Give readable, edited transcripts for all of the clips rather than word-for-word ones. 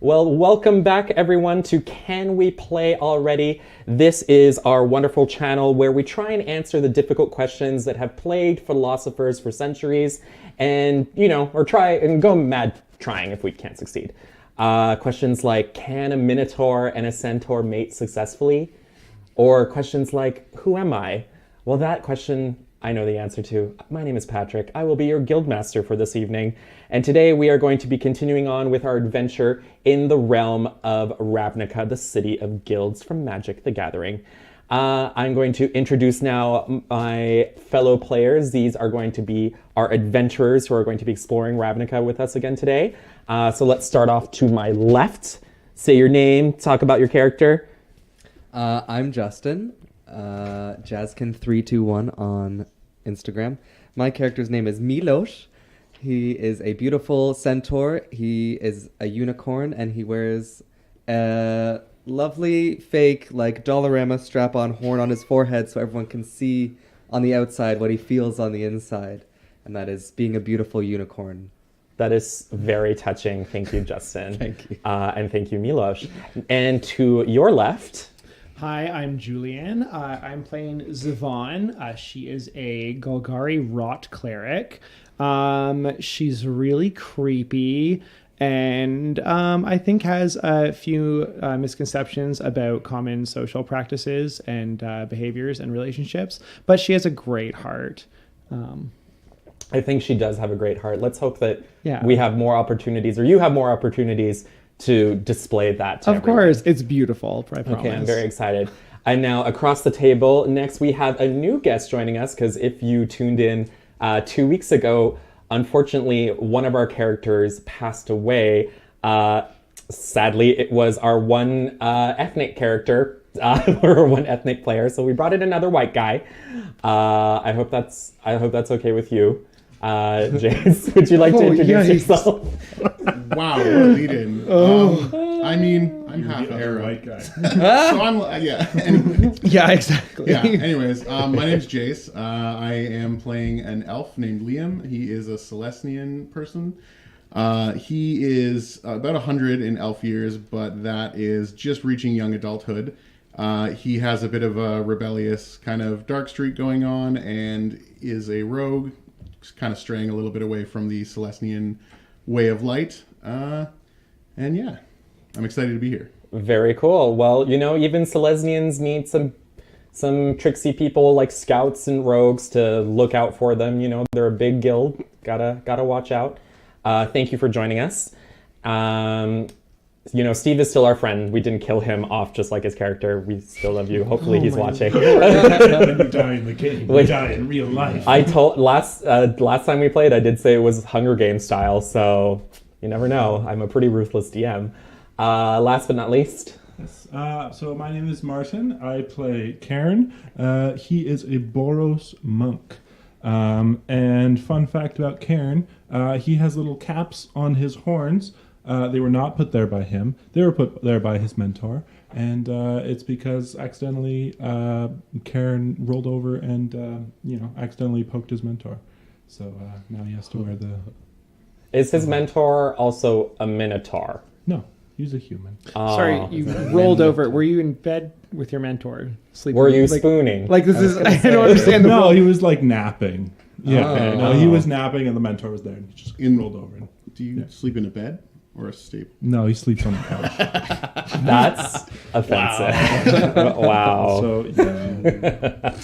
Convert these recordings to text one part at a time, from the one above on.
Well, welcome back everyone to Can We Play Already? This is our wonderful channel where we try and answer the difficult questions that have plagued philosophers for centuries and, or try and go mad trying if we can't succeed. Questions like, can a minotaur and a centaur mate successfully? Or questions like, who am I? Well, that question I know the answer to. My name is Patrick. I will be your guildmaster for this evening. And today we are going to be continuing on with our adventure in the realm of RAVNICA, the city of guilds from Magic the Gathering. I'm going to introduce now my fellow players. These are going to be our adventurers who are going to be exploring RAVNICA with us again today. So let's start off to my left. Say your name, talk about your character. I'm Justin, Jazkin321 on Instagram. My character's name is Milos. He is a beautiful centaur. He is a unicorn, and he wears a lovely fake, Dollarama strap-on horn on his forehead so everyone can see on the outside what he feels on the inside. And that is being a beautiful unicorn. That is very touching. Thank you, Justin. Thank you. And thank you, Milos. And to your left... Hi, I'm Julianne. I'm playing Zivon. She is a Golgari Rot cleric. She's really creepy and I think has a few misconceptions about common social practices and behaviors and relationships, but she has a great heart. I think she does have a great heart. Let's hope that we have more opportunities, or you have more opportunities to display that to everyone. Course, it's beautiful, I promise. Okay, I'm very excited. And now across the table, next we have a new guest joining us, because if you tuned in 2 weeks ago, unfortunately, one of our characters passed away. Sadly, it was our one ethnic character, or one ethnic player, so we brought in another white guy. I hope that's okay with you. James, would you like to introduce yourself? Wow, what a lead-in. I'm half Arab. White guy. So I'm, Anyways. Yeah, exactly. Yeah, anyways, my name's Jace. I am playing an elf named Liam. He is a Celestian person. He is about 100 in elf years, but that is just reaching young adulthood. He has a bit of a rebellious kind of dark streak going on and is a rogue, kind of straying a little bit away from the Celestian way of light. And yeah, I'm excited to be here. Very cool. Well, even Celestians need some tricksy people like scouts and rogues to look out for them. They're a big guild. Gotta watch out. Thank you for joining us. Steve is still our friend. We didn't kill him off just like his character. We still love you. Hopefully he's watching. When you die in the game, you die in real life. I told last time we played, I did say it was Hunger Games style, so you never know. I'm a pretty ruthless DM. Last but not least. Yes. So my name is Martin. I play Cairn. He is a Boros monk. And fun fact about Cairn, he has little caps on his horns. They were not put there by him. They were put there by his mentor. And it's because accidentally Cairn rolled over and, accidentally poked his mentor. So now he has to wear the... Is his mentor also a minotaur? No, he's a human. Sorry, you rolled over. Were you in bed with your mentor? Sleeping? Were you spooning? I don't understand the No, role. he was napping. Yeah, he was napping and the mentor was there and he just rolled over. Do you sleep in a bed or a staple? No, he sleeps on the couch. That's offensive. Wow. So, yeah.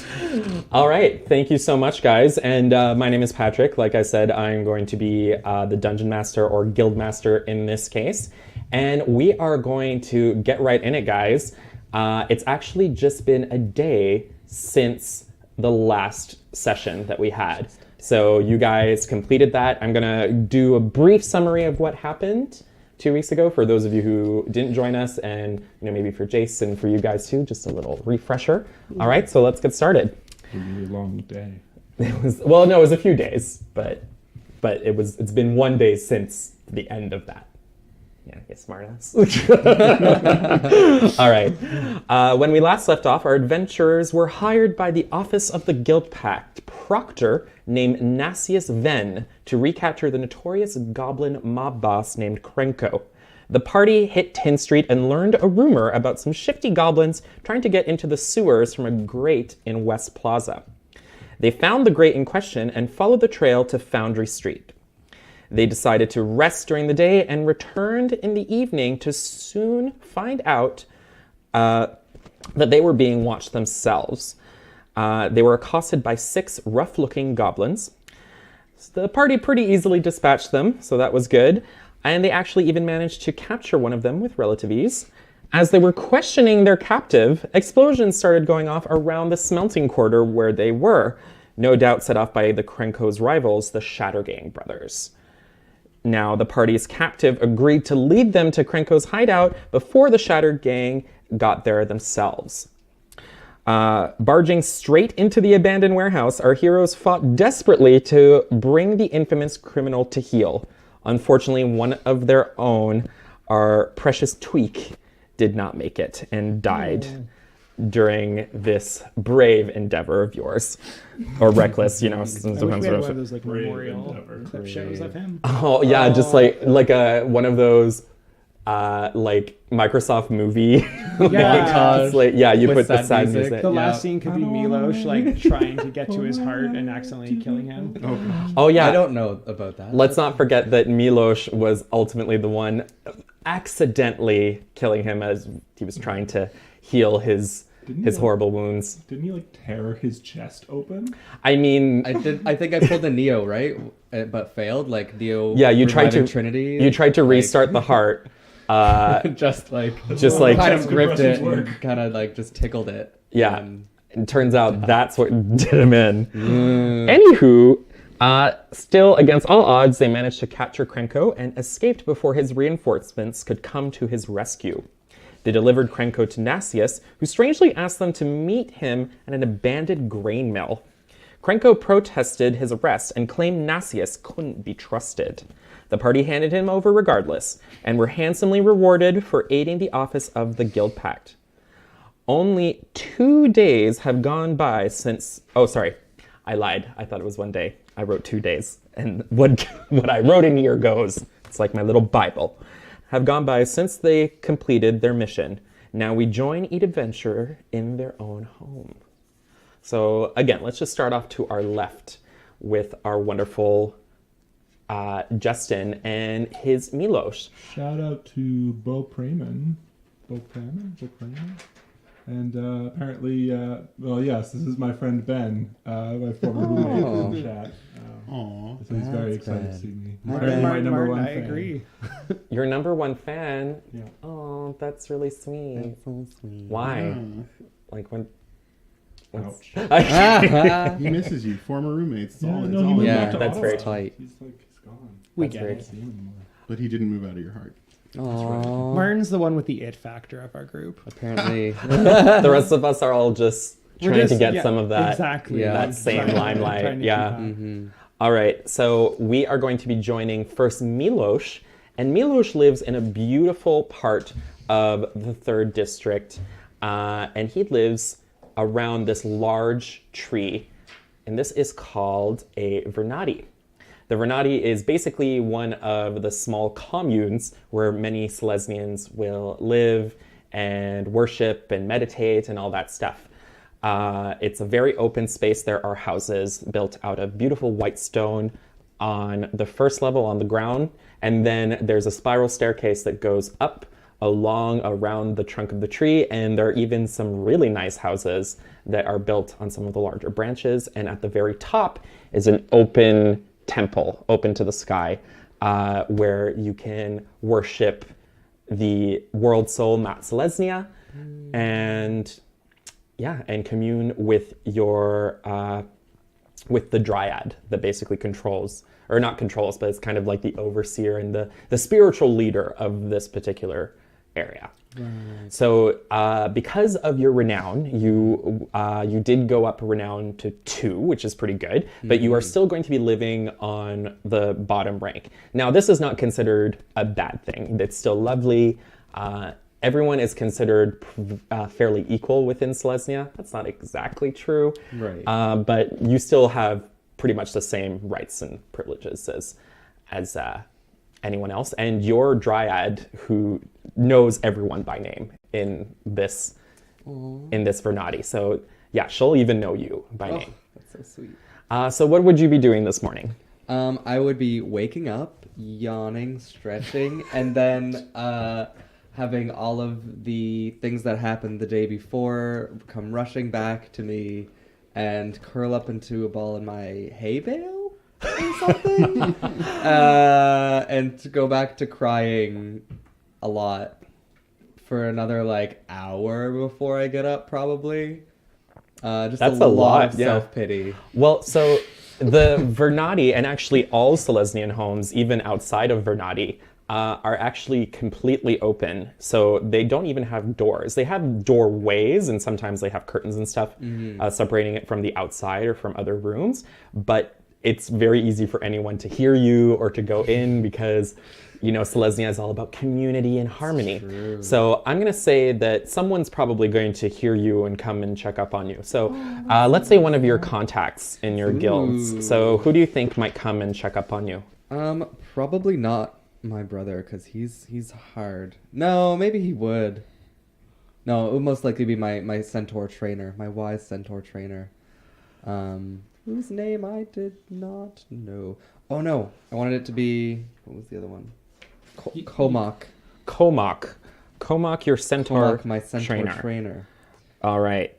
All right. Thank you so much, guys. And my name is Patrick. Like I said, I'm going to be the Dungeon Master or Guild Master in this case. And we are going to get right in it, guys. It's actually just been a day since the last session that we had. So you guys completed that. I'm going to do a brief summary of what happened 2 weeks ago for those of you who didn't join us, and maybe for Jason, for you guys too, just a little refresher. All right, so let's get started. A really long day. It was a few days, but it's been 1 day since the end of that. Yeah, get smartass. All right. When we last left off, our adventurers were hired by the Office of the Guild Pact proctor named Nassius Ven to recapture the notorious goblin mob boss named Krenko. The party hit Tin Street and learned a rumor about some shifty goblins trying to get into the sewers from a grate in West Plaza. They found the grate in question and followed the trail to Foundry Street. They decided to rest during the day and returned in the evening to soon find out that they were being watched themselves. They were accosted by 6 rough-looking goblins. The party pretty easily dispatched them, so that was good. And they actually even managed to capture one of them with relative ease. As they were questioning their captive, explosions started going off around the smelting quarter where they were, no doubt set off by the Krenko's rivals, the Shattergang brothers. Now, the party's captive agreed to lead them to Krenko's hideout before the Shattergang got there themselves. Barging straight into the abandoned warehouse, our heroes fought desperately to bring the infamous criminal to heel. Unfortunately, one of their own, our precious Tweak, did not make it and died during this brave endeavor of yours. Or reckless, I wish we had one of those like Brave memorial endeavor. clip shows of him. Oh, yeah, just like one of those like Microsoft movie montages. Like, yeah, you With put the sad sad music. music. The Yeah. last scene could be Milosh like trying to get to his heart and accidentally killing him. Oh, gosh. Oh, yeah. I don't know about that. Let's not forget that Milosh was ultimately the one accidentally killing him as he was trying to heal his horrible wounds. Didn't he like tear his chest open? I mean, I think I pulled a Neo, right? But failed. Like Neo. yeah, you tried to reviving Trinity. You tried to restart the heart. just like like- kind of Chest gripped it compressions work. and kind of like just tickled it. Yeah. And It turns out that's what did him in. Anywho, still against all odds, they managed to capture Krenko and escaped before his reinforcements could come to his rescue. They delivered Krenko to Nasius, who strangely asked them to meet him at an abandoned grain mill. Krenko protested his arrest and claimed Nasius couldn't be trusted. The party handed him over regardless, and were handsomely rewarded for aiding the office of the Guild Pact. Only 2 days have gone by since... Oh, sorry. I lied. I thought it was 1 day. I wrote 2 days. And what I wrote in here goes, it's like my little Bible, have gone by since they completed their mission. Now we join each adventurer in their own home. So again, let's just start off to our left with our wonderful Justin and his Milosh. Shout out to Bo Praman. And apparently, well, yes, this is my friend Ben, my former roommate in the chat. Aw. So he's very That's excited good. to see me. Hi, Apparently Ben. my number one I fan. agree. Your number one fan? Yeah. Oh, that's really sweet. so sweet. Why? Yeah. Like when... Ouch. He misses you. Former roommates. It's Yeah, all, no, it's he all moved Yeah, back to that's Ottawa. very tight. He's gone. We That's get very it. See him anymore. But he didn't move out of your heart. Aww. Martin's the one with the it factor of our group. Apparently. the rest of us are all just We're trying just- to get yeah, some of that. Exactly. Yeah. That same Trying to- limelight, trying to yeah. keep up. hmm All right, so we are going to be joining first Milosh, and Milosh lives in a beautiful part of the 3rd District, and he lives around this large tree, and this is called a Vernati. The Vernati is basically one of the small communes where many Selesnians will live and worship and meditate and all that stuff. It's a very open space. There are houses built out of beautiful white stone on the first level on the ground, and then there's a spiral staircase that goes up along around the trunk of the tree, and there are even some really nice houses that are built on some of the larger branches, and at the very top is an open temple, open to the sky, where you can worship the world soul Mat Selesnya, and yeah, and commune with your with the dryad that basically controls, or not controls, but it's kind of like the overseer and the spiritual leader of this particular area. So because of your renown, you did go up renown to 2, which is pretty good, but you are still going to be living on the bottom rank. Now, this is not considered a bad thing. It's still lovely. Everyone is considered fairly equal within Selesnya. That's not exactly true. Right. But you still have pretty much the same rights and privileges as anyone else. And your dryad, who knows everyone by name in this Vernati. So yeah, she'll even know you by name. That's so sweet. So what would you be doing this morning? I would be waking up, yawning, stretching, and then having all of the things that happened the day before come rushing back to me and curl up into a ball in my hay bale or something. And to go back to crying a lot for another like hour before I get up, probably. Just That's a a lot lot, of yeah. self-pity. Well, so the Vernati, and actually all Selesnyan homes, even outside of Vernati, are actually completely open. So they don't even have doors. They have doorways, and sometimes they have curtains and stuff separating it from the outside or from other rooms. But it's very easy for anyone to hear you or to go in because, you know, Selesnya is all about community and harmony. So I'm going to say that someone's probably going to hear you and come and check up on you. So let's say one of your contacts in your guilds. So who do you think might come and check up on you? Probably not my brother, because he's hard. No, maybe he would. No, it would most likely be my centaur trainer, my wise centaur trainer. Whose name I did not know. Oh no, I wanted it to be, what was the other one? Comac. Comac, your centaur Comac, my centaur trainer. All right.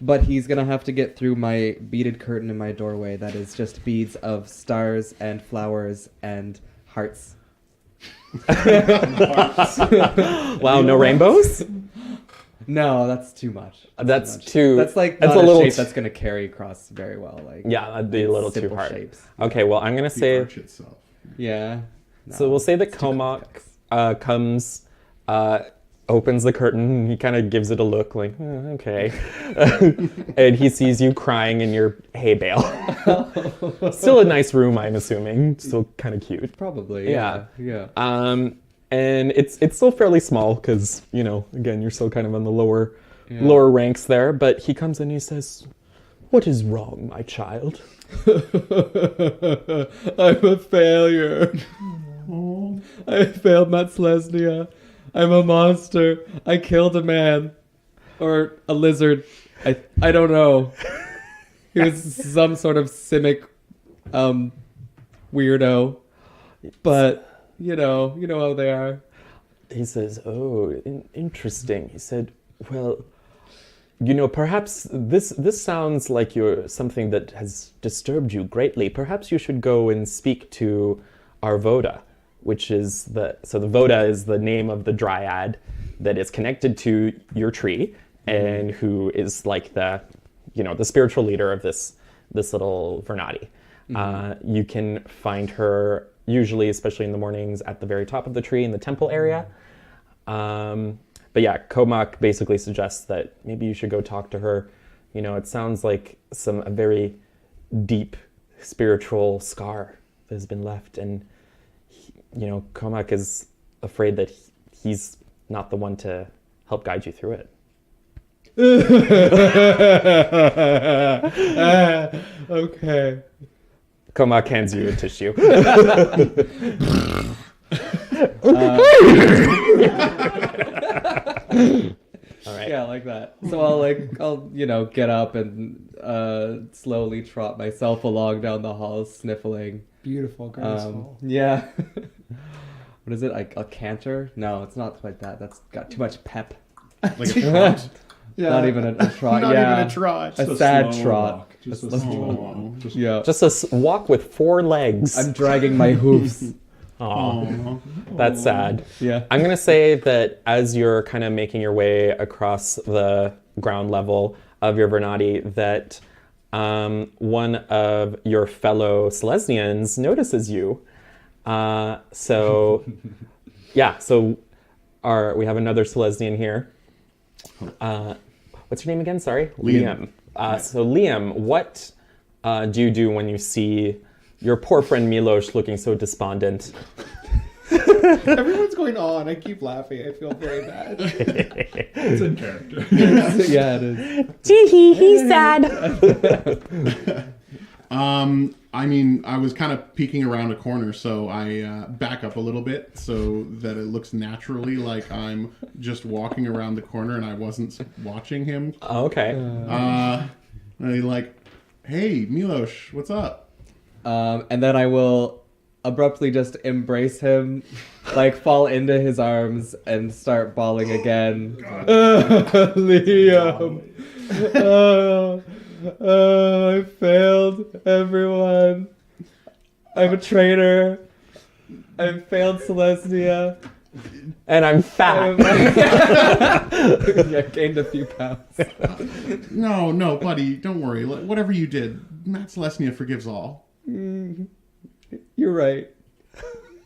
But he's gonna have to get through my beaded curtain in my doorway that is just beads of stars and flowers and hearts. Wow, no rainbows? No, that's too much. That's much. too... That's like that's not a a little shape that's gonna carry across very well. Like yeah, that'd be a little too simple hard. shapes. Okay, well, I'm going to say... The arch itself. Yeah. So we'll say that it's too Comac complex. comes, opens the curtain, he kind of gives it a look like, okay. And he sees you crying in your hay bale. Still a nice room, I'm assuming. Still kind of cute. Probably. Yeah. Yeah. And it's still fairly small because, you know, again, you're still kind of on the lower ranks there. But he comes in and he says, "What is wrong, my child?" I'm a failure. I failed Matslesnia. I'm a monster. I killed a man. Or a lizard. I don't know. He was some sort of simic weirdo. But you know how they are. He says, "Oh, interesting." He said, "Well, you know, perhaps this sounds like you're something that has disturbed you greatly. Perhaps you should go and speak to our Voda," which is the Voda is the name of the dryad that is connected to your tree and who is like the spiritual leader of this little Vernati. You can find her usually, especially in the mornings, at the very top of the tree in the temple area. But yeah, Comac basically suggests that maybe you should go talk to her. You know, it sounds like a very deep spiritual scar that has been left, and Comac is afraid that he's not the one to help guide you through it. Okay. Comac hands you a tissue. All right. Yeah, like that. So I'll get up and slowly trot myself along down the hall, sniffling. Beautiful, graceful. Yeah. What is it? A canter? No, it's not quite that. That's got too much pep. Like a trot. Yeah. Not even a trot. Not yeah. even a trot. A sad trot. Just a slow walk. Yeah. Just a walk with 4 legs. I'm dragging my hoofs. Aw, that's sad. Yeah. I'm going to say that as you're kind of making your way across the ground level of your Vernati, that one of your fellow Selesnians notices you. So we have another Selesnian here. What's your name again? Sorry? Liam. So Liam, what do you do when you see your poor friend Milos looking so despondent? Everyone's going on. I keep laughing. I feel very bad. It's in character. Yeah, it is. Gee, he's sad. I mean, I was kind of peeking around a corner, so I back up a little bit so that it looks naturally like I'm just walking around the corner and I wasn't watching him. Okay. And I like, hey, Milos, what's up? And then I will abruptly just embrace him, like fall into his arms and start bawling again. Liam. I failed everyone. I'm a traitor. I failed Celestia. And I'm fat. I gained a few pounds. No, buddy, don't worry. Whatever you did, Matt Celestia forgives all. You're right.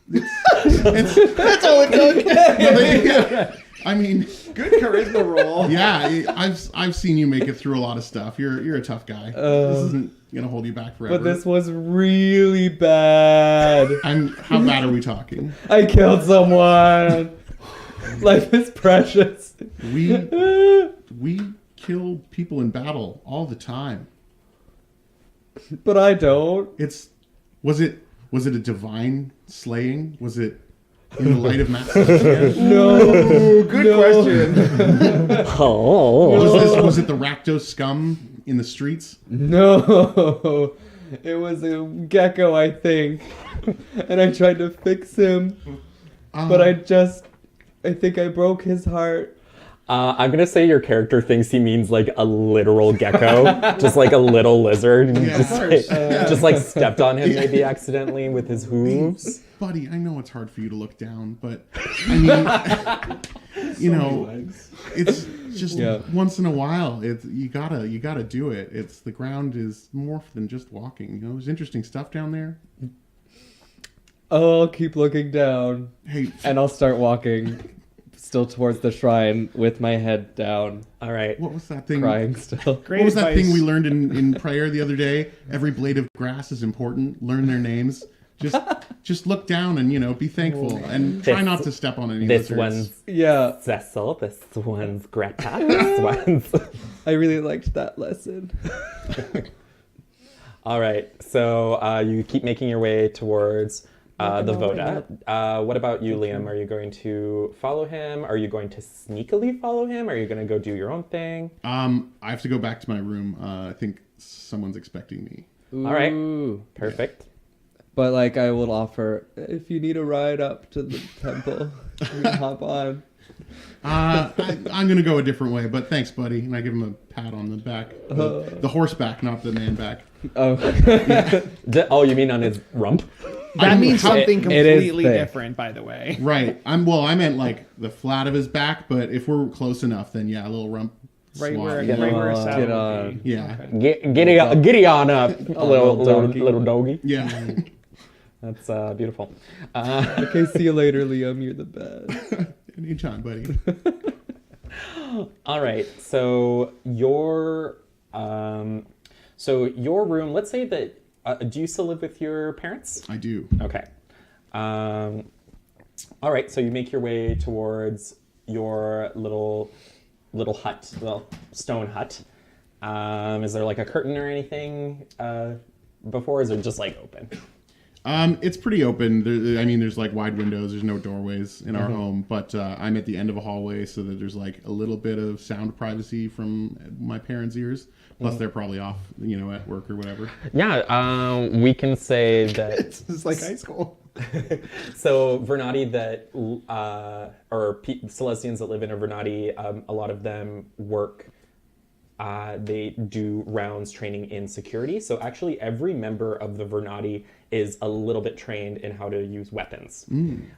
That's all it took. I mean, Good charisma roll. yeah, I've seen you make it through a lot of stuff. You're a tough guy. This isn't gonna hold you back forever. But this was really bad. How bad are we talking? I killed someone. Life is precious. We kill people in battle all the time. But I don't. Was it a divine slaying? Was it in the light of Matt Celestia? No. Good question. Oh. Was it the Rakdos scum in the streets? No. It was a gecko, I think. And I tried to fix him. But I think I broke his heart. I'm gonna say your character thinks he means like a literal gecko, just like a little lizard, and Yeah, of course. just like stepped on him maybe accidentally with his hooves. Buddy, I know it's hard for you to look down, but I mean, you know, it's just once in a while. You gotta do it. The ground is more than just walking. You know, there's interesting stuff down there. I'll keep looking down. Hey, And I'll start walking still towards the shrine with my head down, All right. what was that thing? crying still. Great What was that advice. thing we learned in prayer the other day? Every blade of grass is important. Learn their names. Just look down and be thankful and try not to step on any This lizards. one's Yeah, Cecil. This one's Greta. This one's. I really liked that lesson. All right. So you keep making your way towards the Voda. What about you, Liam? Are you going to follow him? Are you going to sneakily follow him? Are you going to go do your own thing? I have to go back to my room. I think someone's expecting me. All right. Ooh. Perfect. But like I will offer, if you need a ride up to the temple, you can hop on. I'm going to go a different way, but thanks, buddy. And I give him a pat on the back. The horseback, not the man back. Oh, Oh, you mean on his rump? That means something it is completely thick. different, by the way. Right. I meant like the flat of his back, but if we're close enough, then yeah, a little rump Right swat. where, Yeah. right where a Get saddle on. would be. Yeah. Okay. Giddy on up, little doggy. little doggy. Yeah. That's beautiful. Okay, see you later, Liam. You're the best. Anytime, buddy. All right. So your room. Let's say that. Do you still live with your parents? I do. Okay. All right. So you make your way towards your little hut, little stone hut. Is there like a curtain or anything before? Or is it just like open? It's pretty open. There's like wide windows. There's no doorways in our home, but I'm at the end of a hallway, so that there's like a little bit of sound privacy from my parents' ears. Plus, they're probably off, at work or whatever. Yeah. We can say that. It's like high school. So Vernati Celestians that live in Vernati, a lot of them work. They do rounds training in security. So actually, every member of the Vernati is a little bit trained in how to use weapons,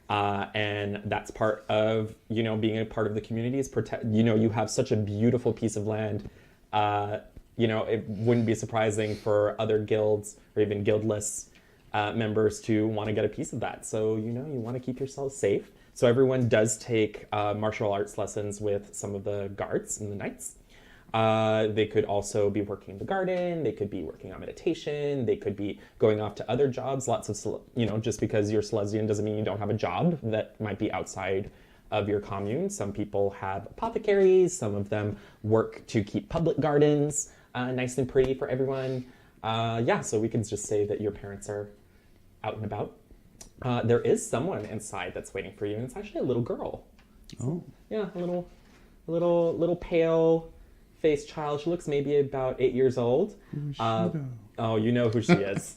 and that's part of being a part of the community. Is protect. You have such a beautiful piece of land. It wouldn't be surprising for other guilds or even guildless members to want to get a piece of that. So you want to keep yourself safe. So everyone does take martial arts lessons with some of the guards and the knights. They could also be working in the garden. They could be working on meditation. They could be going off to other jobs. Lots of, just because you're Celestian doesn't mean you don't have a job that might be outside of your commune. Some people have apothecaries. Some of them work to keep public gardens nice and pretty for everyone. Yeah, so we can just say that your parents are out and about. There is someone inside that's waiting for you, and it's actually a little girl. Oh. Yeah, a little pale faced child. She looks maybe about 8 years old. Oh, you know who she is.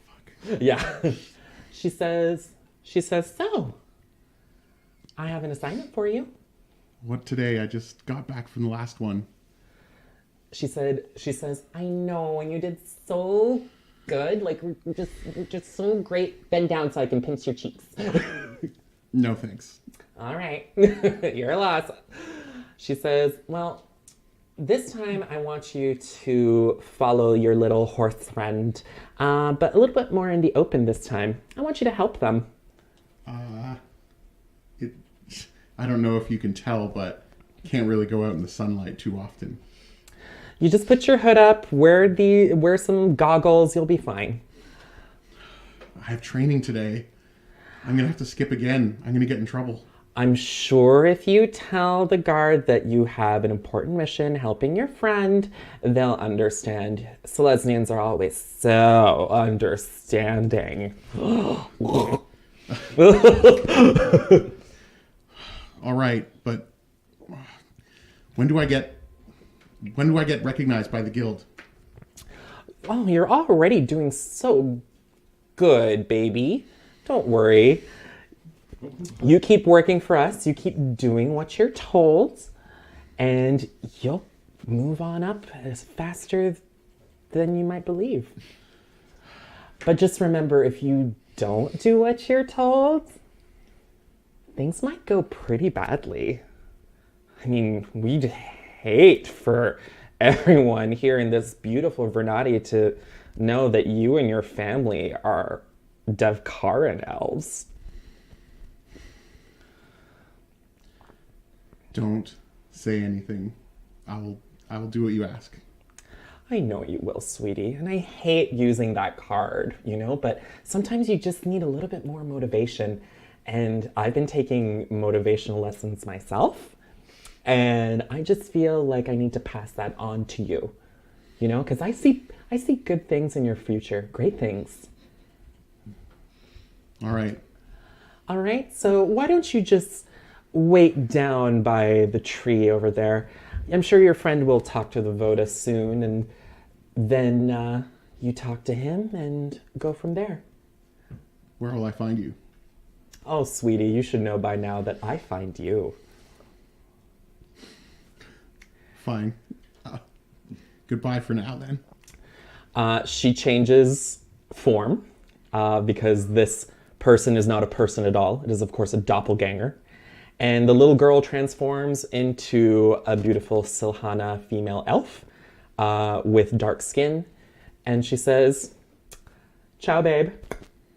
Fuck. Yeah. She says, so, I have an assignment for you. What today? I just got back from the last one. She says, I know, and you did so good, like just so great. Bend down so I can pinch your cheeks. No thanks. All right, you're a loss. She says, well, this time I want you to follow your little horse friend, but a little bit more in the open this time. I want you to help them. I don't know if you can tell, but can't really go out in the sunlight too often. You just put your hood up, wear some goggles, you'll be fine. I have training today. I'm gonna have to skip again. I'm gonna get in trouble. I'm sure if you tell the guard that you have an important mission helping your friend, they'll understand. Selesnians are always so understanding. All right, but when do I get recognized by the guild? Oh, you're already doing so good, baby. Don't worry. You keep working for us. You keep doing what you're told, and you'll move on up as faster than you might believe. But just remember, if you don't do what you're told, things might go pretty badly. I mean, we'd hate for everyone here in this beautiful Vernati to know that you and your family are Devkaran elves. Don't say anything. I will do what you ask. I know you will, sweetie, and I hate using that card, but sometimes you just need a little bit more motivation. And I've been taking motivational lessons myself, and I just feel like I need to pass that on to you, because I see good things in your future, great things. All right. All right, so why don't you just wait down by the tree over there? I'm sure your friend will talk to the Voda soon, and then you talk to him and go from there. Where will I find you? Oh, sweetie, you should know by now that I find you. Fine. Goodbye for now, then. She changes form because this person is not a person at all. It is, of course, a doppelganger. And the little girl transforms into a beautiful Silhana female elf with dark skin. And she says, ciao, babe,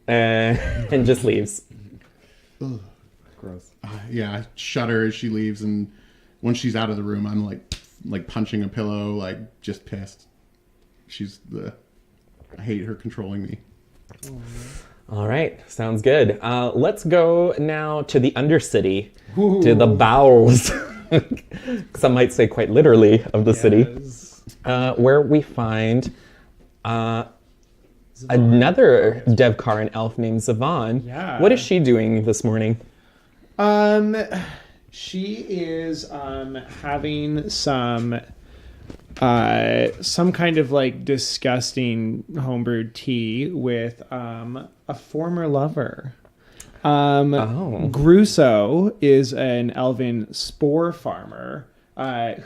and just leaves. Ugh. Gross. Yeah, I shudder as she leaves, and once she's out of the room, I'm like punching a pillow, like just pissed. I hate her controlling me. All right, sounds good. Let's go now to the Undercity, to the bowels, some might say quite literally, of the city, where we find another Devkaran elf named Zavon. Yeah. What is she doing this morning? She is having some kind of like disgusting homebrewed tea with a former lover. Gruso is an elven spore farmer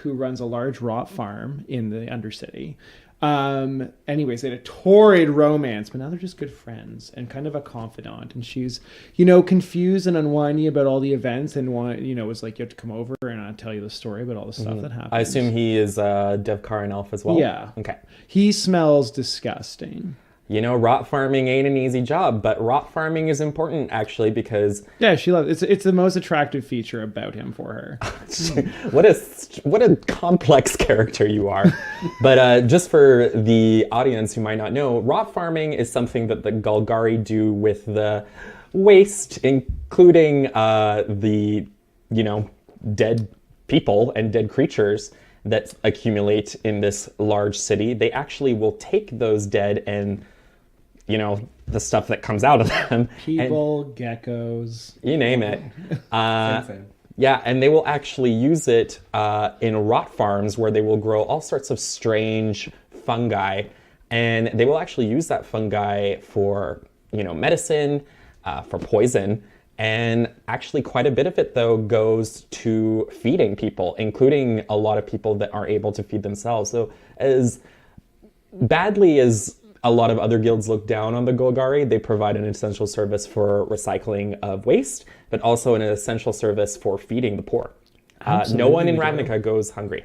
who runs a large rot farm in the Undercity. Anyways, they had a torrid romance, but now they're just good friends and kind of a confidant. And she's, confused and unwinding about all the events and was like, you have to come over and I'll tell you the story about all the stuff that happened. I assume he is a Devkaran elf as well? Yeah. Okay. He smells disgusting. Rot farming ain't an easy job, but rot farming is important actually because Yeah, she loves it's the most attractive feature about him for her. what a complex character you are. But just for the audience who might not know, rot farming is something that the Golgari do with the waste, including the dead people and dead creatures. that accumulate in this large city, they actually will take those dead and, you know, the stuff that comes out of them. People, geckos. You name it. Same. Yeah, and they will actually use it in rot farms where they will grow all sorts of strange fungi. And they will actually use that fungi for, you know, medicine, for poison. And actually quite a bit of it, though, goes to feeding people, including a lot of people that aren't able to feed themselves. So as badly as a lot of other guilds look down on the Golgari, they provide an essential service for recycling of waste, but also an essential service for feeding the poor. No one in RAVNICA goes hungry.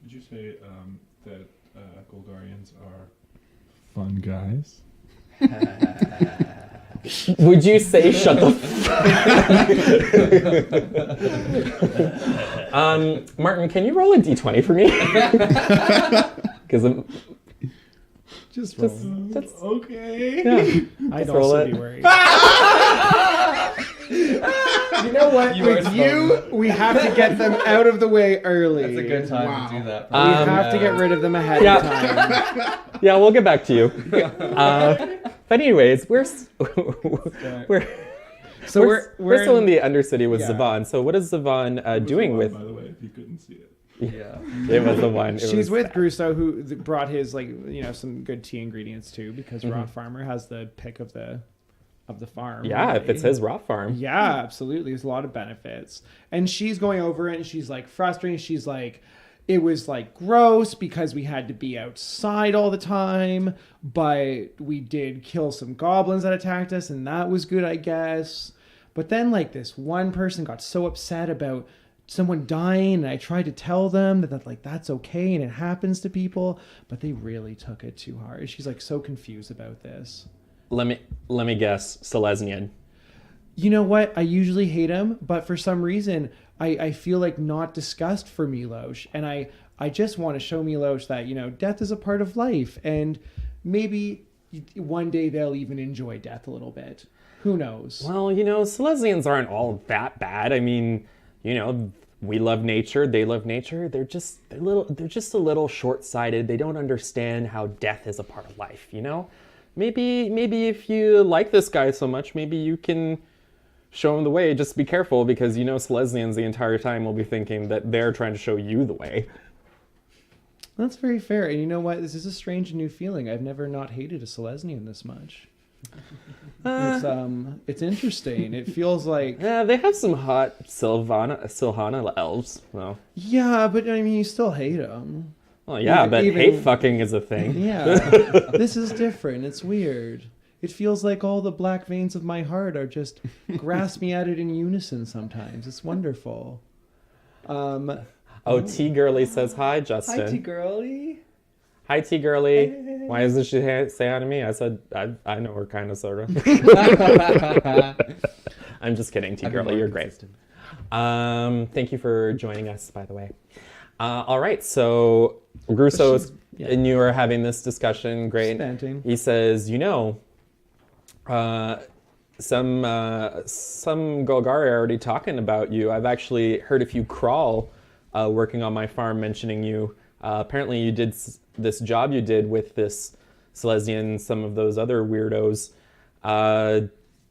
Did you say that Golgarians are fun guys? Would you say shut the Martin, can you roll a d20 for me? Because Just that's Okay. yeah. I'd roll also it. be worried. You know what? With you, we have to get them out of the way early. It's a good time to do that. We have to get rid of them ahead of time. Yeah, we'll get back to you. But anyways, we're we're still in the Undercity with yeah. Zavon. So what is Zavon doing with? By the way, if you couldn't see it. Yeah. It was the one. She's with Grusso, who brought his some good tea ingredients too, because Rot Farmer has the pick of the farm. Yeah, if it's his rot farm. Yeah, absolutely. There's a lot of benefits. And she's going over it and she's like frustrated. She's like, it was like gross because we had to be outside all the time, but we did kill some goblins that attacked us, and that was good, I guess. But then like this one person got so upset about someone dying, and I tried to tell them that like that's okay and it happens to people, but they really took it too hard. She's like so confused about this. Let me guess, Selesnian. You know what? I usually hate him, but for some reason, I feel like not disgust for Milos. And I just want to show Milos that, you know, death is a part of life. And maybe one day they'll even enjoy death a little bit. Who knows? Well, you know, Selesnians aren't all that bad. I mean, you know, we love nature, they love nature. They're just a little short-sighted. They don't understand how death is a part of life, you know? Maybe if you like this guy so much, maybe you can show him the way. Just be careful, because you know Selesnians the entire time will be thinking that they're trying to show you the way. That's very fair. And you know what? This is a strange new feeling. I've never not hated a Selesnian this much. It's interesting. It feels like... Yeah, they have some hot Silhana elves. Well, Yeah, but I mean, you still hate them. well yeah, but hate fucking is a thing. Yeah. This is different. It's weird. It feels like all the black veins of my heart are just grasping at it in unison sometimes. It's wonderful. Oh, T Girly says hi, Justin. Hi, T-girly. Hi, T Girly. Why doesn't she say hi to me? I said I know her kind of, sort of. I'm just kidding, T Girly. You're great. Thank you for joining us, by the way. All right, so Grusso and you are having this discussion. Great. Spanting. He says, you know, some Golgari are already talking about you. I've actually heard a few crawl working on my farm mentioning you. Apparently you did this job you did with this Selesnian, some of those other weirdos.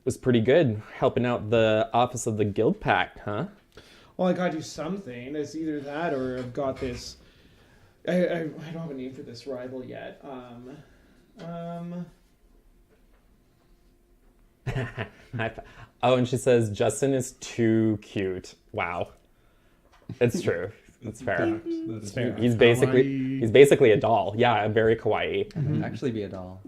Was pretty good, helping out the office of the Guild Pact, huh? Well, I gotta do something. It's either that or I've got this... I don't have a name for this rival yet. Oh, and she says, Justin is too cute. Wow. It's true. It's fair. That's fair. He's basically a doll. Yeah, very kawaii. I might actually be a doll.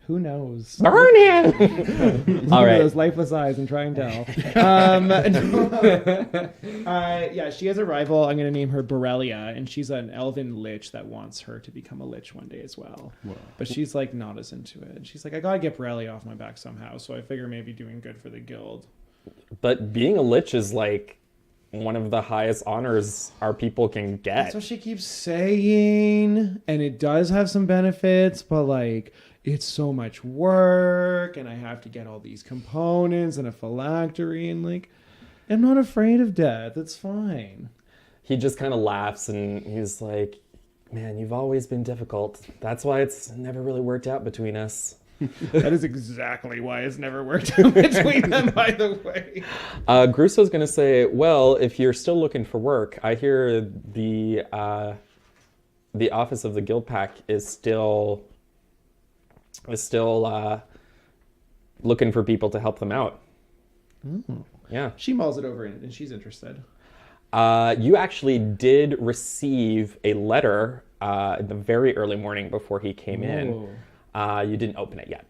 Who knows? Burn him! All right. Those lifeless eyes and try and tell. Yeah, she has a rival. I'm going to name her Borrelia, and she's an elven lich that wants her to become a lich one day as well. Wow. But she's like not as into it. She's like, I got to get Borrelia off my back somehow, so I figure maybe doing good for the guild. But being a lich is like one of the highest honors our people can get. That's what she keeps saying, and it does have some benefits, but like it's so much work, and I have to get all these components and a phylactery, and like I'm not afraid of death. It's fine. he just kind of laughs and he's like, man, you've always been difficult. That's why it's never really worked out between us. That is exactly why it's never worked out between them, by the way. Grusso's going to say, well, if you're still looking for work, I hear the office of the Guild Pack is still looking for people to help them out. Yeah. She mulls it over and she's interested. You actually did receive a letter in the very early morning before he came in. You didn't open it yet.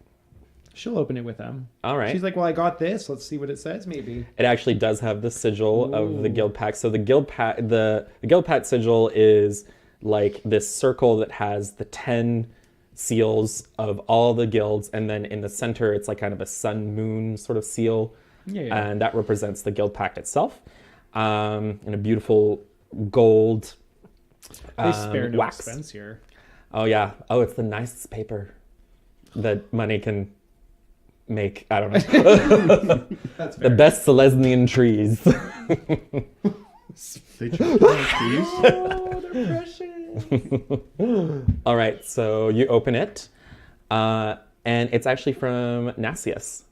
She'll open it with them. All right. She's like, well, I got this. Let's see what it says, maybe. It actually does have the sigil of the Guild Pack. So the Guild Pack, the Guild Pack sigil is like this circle that has the 10 seals of all the guilds, and then in the center, it's like kind of a sun moon sort of seal, and that represents the Guild Pact itself. In a beautiful gold. They spare no wax. expense here. Oh yeah. Oh, it's the nicest paper that money can make. I don't know. That's fair. The best Selesnian trees. They choose trees. Oh, they're precious. All right, so you open it, and it's actually from Nasius.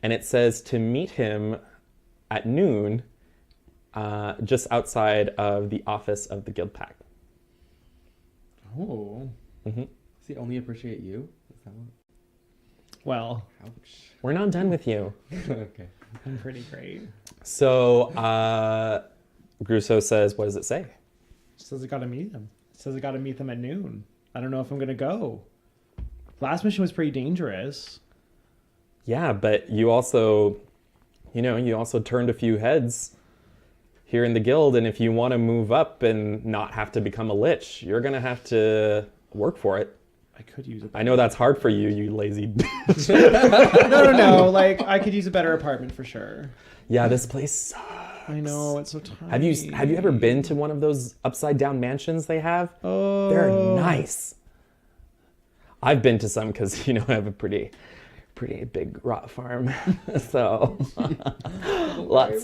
And it says to meet him at noon, just outside of the office of the Guild Pact. Oh. Mm-hmm. Does he only appreciate you? Is that what? Well, Ouch. We're not done with you. Okay. I'm pretty great. So Grusso says, what does it say? It says I gotta meet them. It says I gotta meet them at noon. I don't know if I'm gonna go. Last mission was pretty dangerous. Yeah, but you also turned a few heads here in the guild, and if you want to move up and not have to become a lich, you're gonna have to work for it. I could use a I know that's hard for you, you lazy bitch. No. Like, I could use a better apartment for sure. Yeah, this place sucks. I know, it's so tiny. Have you ever been to one of those upside down mansions they have? Oh. They're nice. I've been to some because, I have a pretty big rot farm. So lots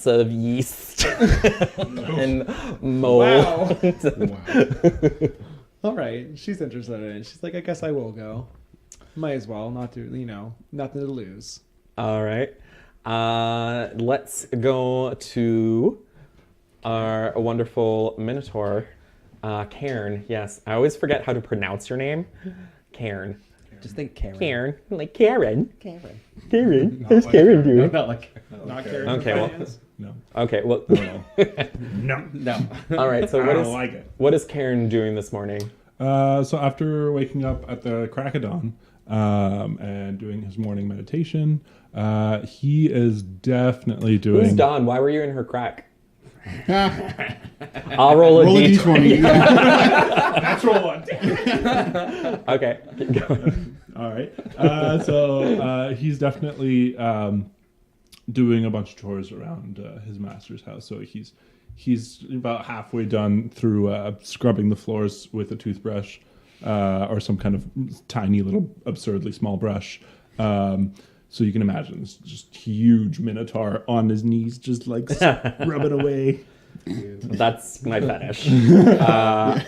of yeast and mold. Wow. All right, she's interested in it. She's like, I guess I will go. Might as well, nothing to lose. All right. Let's go to our wonderful Minotaur, Cairn. Yes, I always forget how to pronounce your name. Cairn. Just think Karen. Cairn. Like Karen. Karen. Karen. How's Karen doing? Not like Not Karen. Okay, well. No. Okay, well. No. All right, so I don't like it. what is Cairn doing this morning? So after waking up at the crack of dawn and doing his morning meditation, he is definitely doing... Who's Dawn? Why were you in her crack? I'll roll a Roll a d20. d20. Natural one. Okay, keep going. All right. So he's definitely doing a bunch of chores around his master's house. So he's about halfway done through scrubbing the floors with a toothbrush or some kind of tiny little absurdly small brush. So you can imagine this just huge minotaur on his knees, just like rubbing away. That's my fetish. I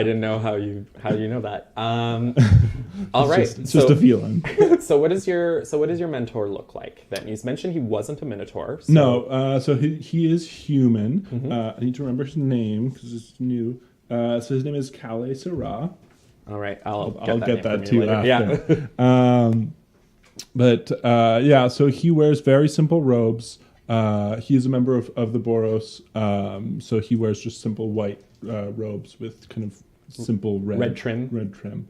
didn't know how you know that. All right, It's just a feeling. So what does your mentor look like? Then you mentioned he wasn't a minotaur. So... No, so he is human. Mm-hmm. I need to remember his name because it's new. So his name is Calais Sarah. All right, I'll get that name too later. after. Yeah. But so he wears very simple robes. He is a member of the Boros, so he wears just simple white robes with kind of simple red trim.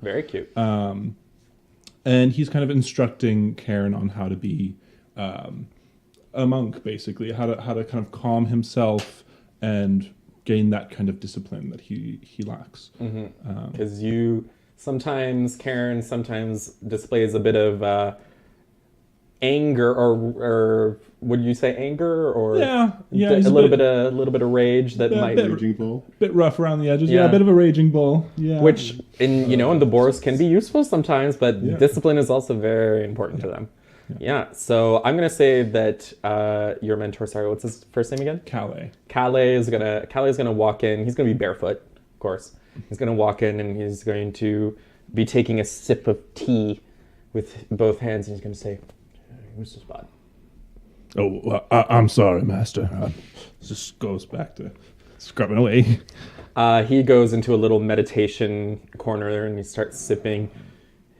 Very cute. And he's kind of instructing Cairn on how to be a monk, basically, how to kind of calm himself and gain that kind of discipline that he lacks. Because Cairn sometimes displays a bit of anger, or would you say anger, or yeah, a little bit of rage that might be Raging bull. bit rough around the edges. Yeah. Yeah, a bit of a raging bull. Yeah, which in the Boros can be useful sometimes, but Yeah. discipline is also very important to them. Yeah, so I'm gonna say that your mentor, sorry, what's his first name again? Calais. Calais is gonna walk in. He's gonna be barefoot, of course. He's gonna walk in and he's going to be taking a sip of tea with both hands, and he's gonna say, "Mr. Spot." Oh, I'm sorry, Master. Just goes back to scrubbing away. He goes into a little meditation corner and he starts sipping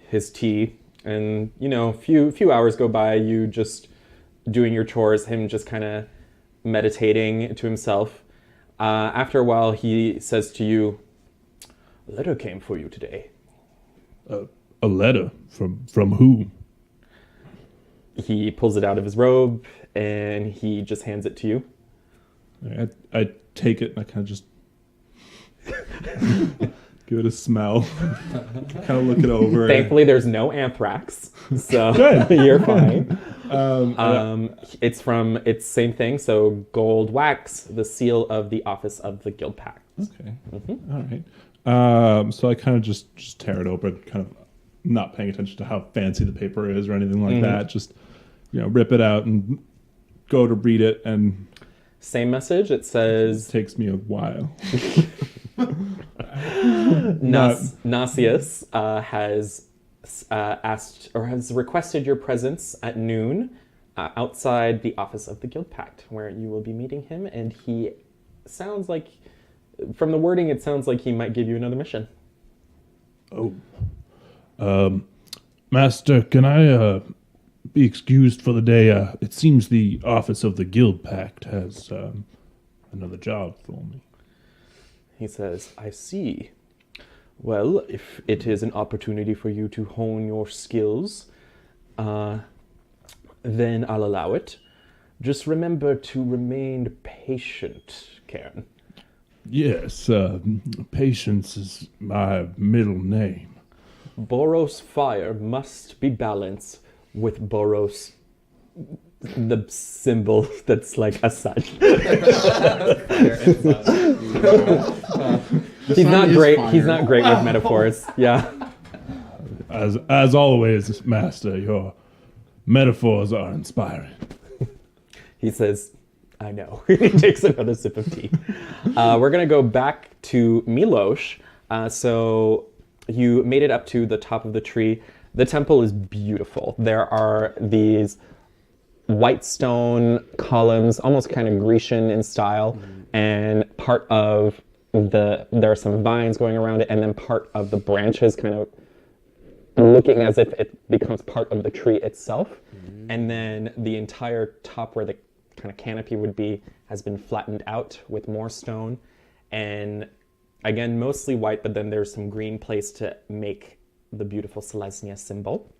his tea. And, a few hours go by, you just doing your chores, him just kind of meditating to himself. After a while, he says to you, "A letter came for you today." A letter from who? He pulls it out of his robe and he just hands it to you. I take it and I kind of just give it a smell. Kind of look it over. Thankfully, there's no anthrax, so you're fine. It's same thing. So gold wax, the seal of the office of the Guild Pact. Okay. All right. So I kind of just tear it open, kind of not paying attention to how fancy the paper is or anything like that. Just rip it out and go to read it, and same message. It says, takes me a while. Nasius has asked or has requested your presence at noon outside the office of the Guild Pact, where you will be meeting him. And he sounds like, from the wording, it sounds like he might give you another mission. Oh. Master, can I be excused for the day? It seems the office of the Guild Pact has another job for me. He says, "I see. Well, if it is an opportunity for you to hone your skills, then I'll allow it. Just remember to remain patient, Karen." Yes, patience is my middle name. Boros fire must be balanced with Boros, the symbol that's like a sun. He's not great. Fire. He's not great with metaphors. Yeah. As always, Master, your metaphors are inspiring. He says, "I know." He takes another sip of tea. We're going to go back to Milosh. So you made it up to the top of the tree. The temple is beautiful. There are these white stone columns, almost kind of Grecian in style, and there are some vines going around it, and then part of the branches kind of looking as if it becomes part of the tree itself. And then the entire top where the kind of canopy would be has been flattened out with more stone. And again, mostly white, but then there's some green placed to make the beautiful Selesnya symbol.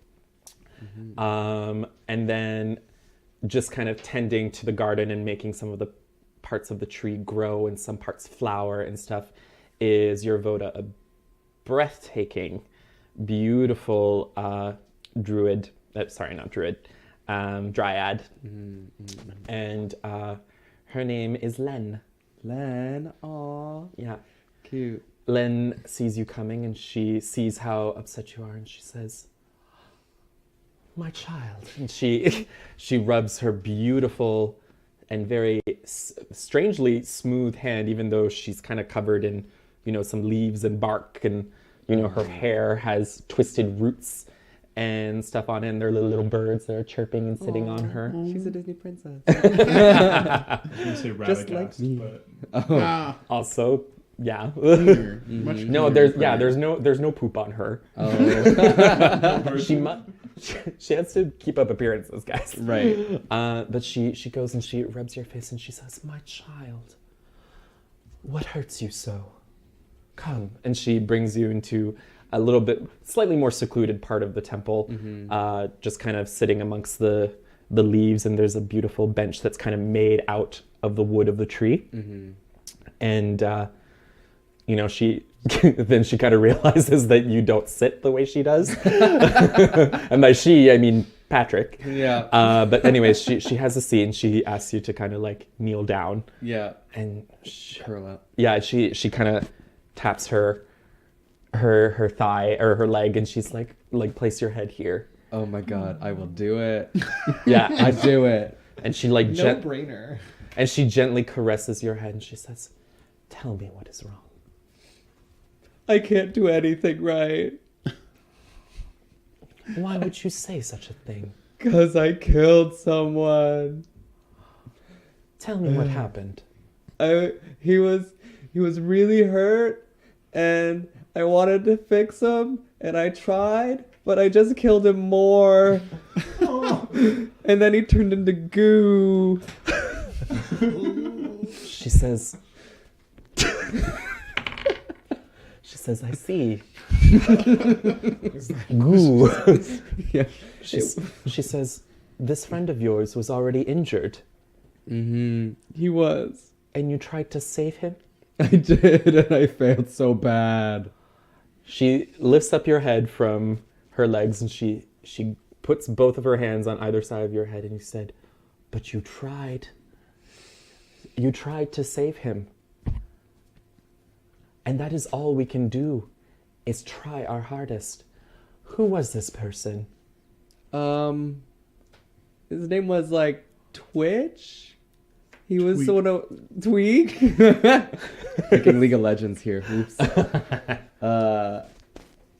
And then just kind of tending to the garden and making some of the parts of the tree grow and some parts flower and stuff is your Voda, a breathtaking, beautiful dryad. And her name is Len. Len, aw. Yeah. Cute. Len sees you coming and she sees how upset you are and she says, "My child." And she rubs her beautiful and very strangely smooth hand, even though she's kind of covered in, some leaves and bark, and, her hair has twisted roots and stuff on it, and there are little birds that are chirping and sitting on her. She's a Disney princess. I was going to say Just Ravnica, like me. but Also, yeah. Much No, there's no poop on her. Oh. She has to keep up appearances, guys. Right. But she goes and she rubs your face and she says, "My child, what hurts you so? Come." And she brings you into a little bit, slightly more secluded part of the temple, just kind of sitting amongst the leaves, and there's a beautiful bench that's kind of made out of the wood of the tree. And she then she kind of realizes that you don't sit the way she does. And by she, I mean Patrick. Yeah. But anyways, she has a seat and she asks you to kind of like kneel down. Yeah. And Curl up. yeah, she kind of taps her thigh or her leg, and she's like place your head here. Oh my god, I will do it. Yeah, I do it. and she like No brainer. and she gently caresses your head and she says, "Tell me what is wrong." I can't do anything right. Why would you say such a thing? Because I killed someone. Tell me what happened. He was really hurt, and I wanted to fix him, and I tried, but I just killed him more. And then he turned into goo. She says, I see. Goo. Yeah. She says, this friend of yours was already injured, He was. and you tried to save him? I did, and I failed so bad. She lifts up your head from her legs and she puts both of her hands on either side of your head and you said, but you tried. You tried to save him. And that is all we can do, is try our hardest. Who was this person? His name was like Twitch. He was Tweak. sort of Tweak. Picking League of Legends here. Oops.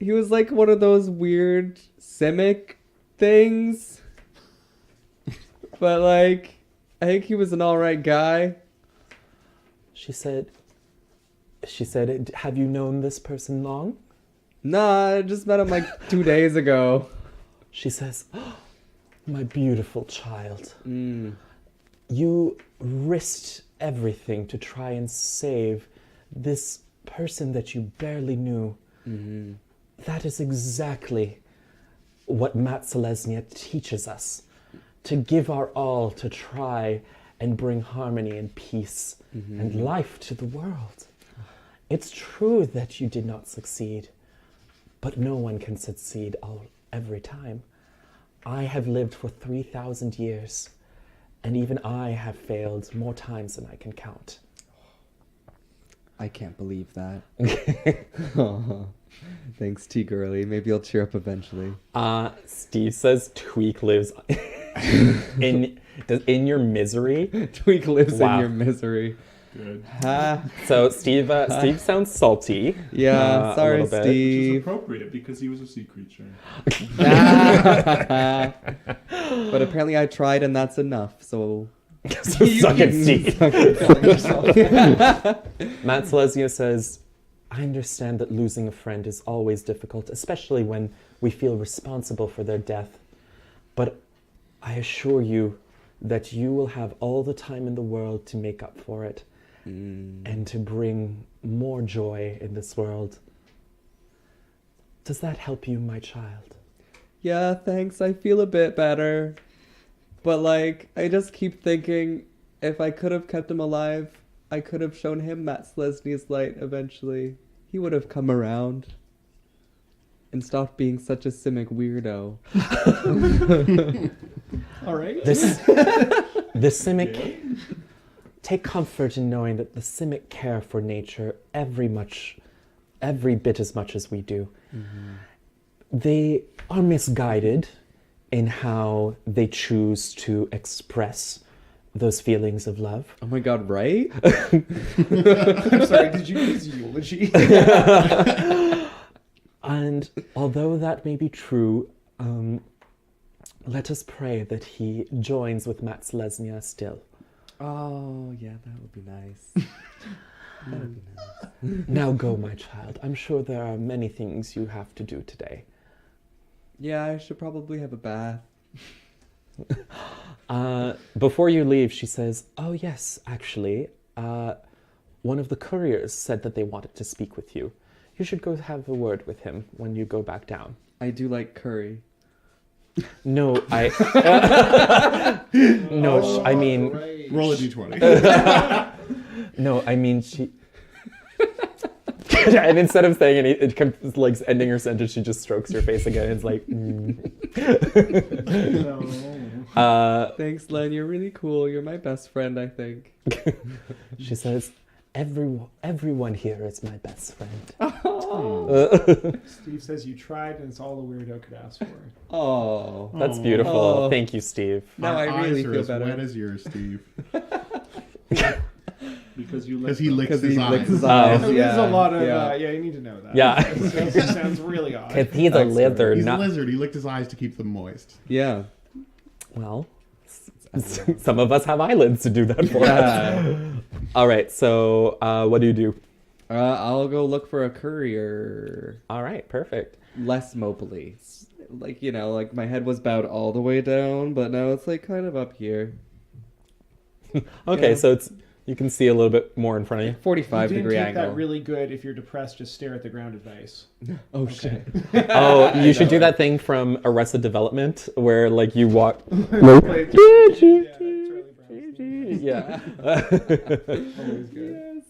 He was like one of those weird Simic things. But like, I think he was an alright guy. She said, have you known this person long? Nah, I just met him like 2 days ago. She says, oh, my beautiful child. Mm. You risked everything to try and save this person that you barely knew. Mm-hmm. That is exactly what Matt Selesnya teaches us. To give our all to try and bring harmony and peace and life to the world. It's true that you did not succeed, but no one can succeed every time. I have lived for 3,000 years, and even I have failed more times than I can count. I can't believe that. Aw. Thanks, T Girly. Maybe I'll cheer up eventually. Steve says Tweak lives in your misery. Tweak lives Wow. in your misery. Good. Ha. So Steve sounds salty. Yeah, a sorry, little bit. Which is Steve. appropriate because he was a sea creature. But apparently I tried and that's enough, so... So suck it, Steve. Killing yourself. Matt Selesnya says, I understand that losing a friend is always difficult, especially when we feel responsible for their death. But I assure you that you will have all the time in the world to make up for it and to bring more joy in this world. Does that help you, my child? Yeah, thanks, I feel a bit better. But like, I just keep thinking, if I could have kept him alive, I could have shown him Matt Selesny's light eventually. He would have come around. And stopped being such a Simic weirdo. All right. The Simic, take comfort in knowing that the Simic care for nature every bit as much as we do. They are misguided in how they choose to express those feelings of love. Oh my god, right? I'm sorry, did you use eulogy? And although that may be true, let us pray that he joins with Matt Selesnya still. Oh, yeah, that would be nice. That would be nice. Now go, my child. I'm sure there are many things you have to do today. Yeah, I should probably have a bath. Before you leave, she says, oh yes, actually, one of the couriers said that they wanted to speak with you. You should go have a word with him when you go back down. I do like curry. No, I mean, Right. Roll a d20. no, I mean she. And instead of saying any, it comes like ending her sentence, she just strokes your face again. It's like, No. Thanks, Len. You're really cool. You're my best friend, I think. She says, Everyone here is my best friend. Steve says you tried, and it's all the weirdo could ask for. Oh. That's beautiful. Oh. Thank you, Steve. Now Our I really eyes are feel as better. wet as yours, Steve. Because you Because he licks Because his he eyes. licks his Oh. eyes. There's yeah. a lot of yeah. you need to know that. Yeah. That sounds really odd. He's a That's lizard. He's a Not, lizard. He licked his eyes to keep them moist. Yeah. well, some of us have eyelids to do that for us. Yeah. All right. So, what do you do? I'll go look for a courier. All right. Perfect. Less mopily. Like, you know, like my head was bowed all the way down, but now it's like kind of up here. Okay. Yeah. So you can see a little bit more in front of you. 45 you didn't degree take angle. that really good. If you're depressed, just stare at the ground advice. Oh shit. Oh, you should do that thing from Arrested Development where like you walk. Charlie Brown's Yeah. Always good.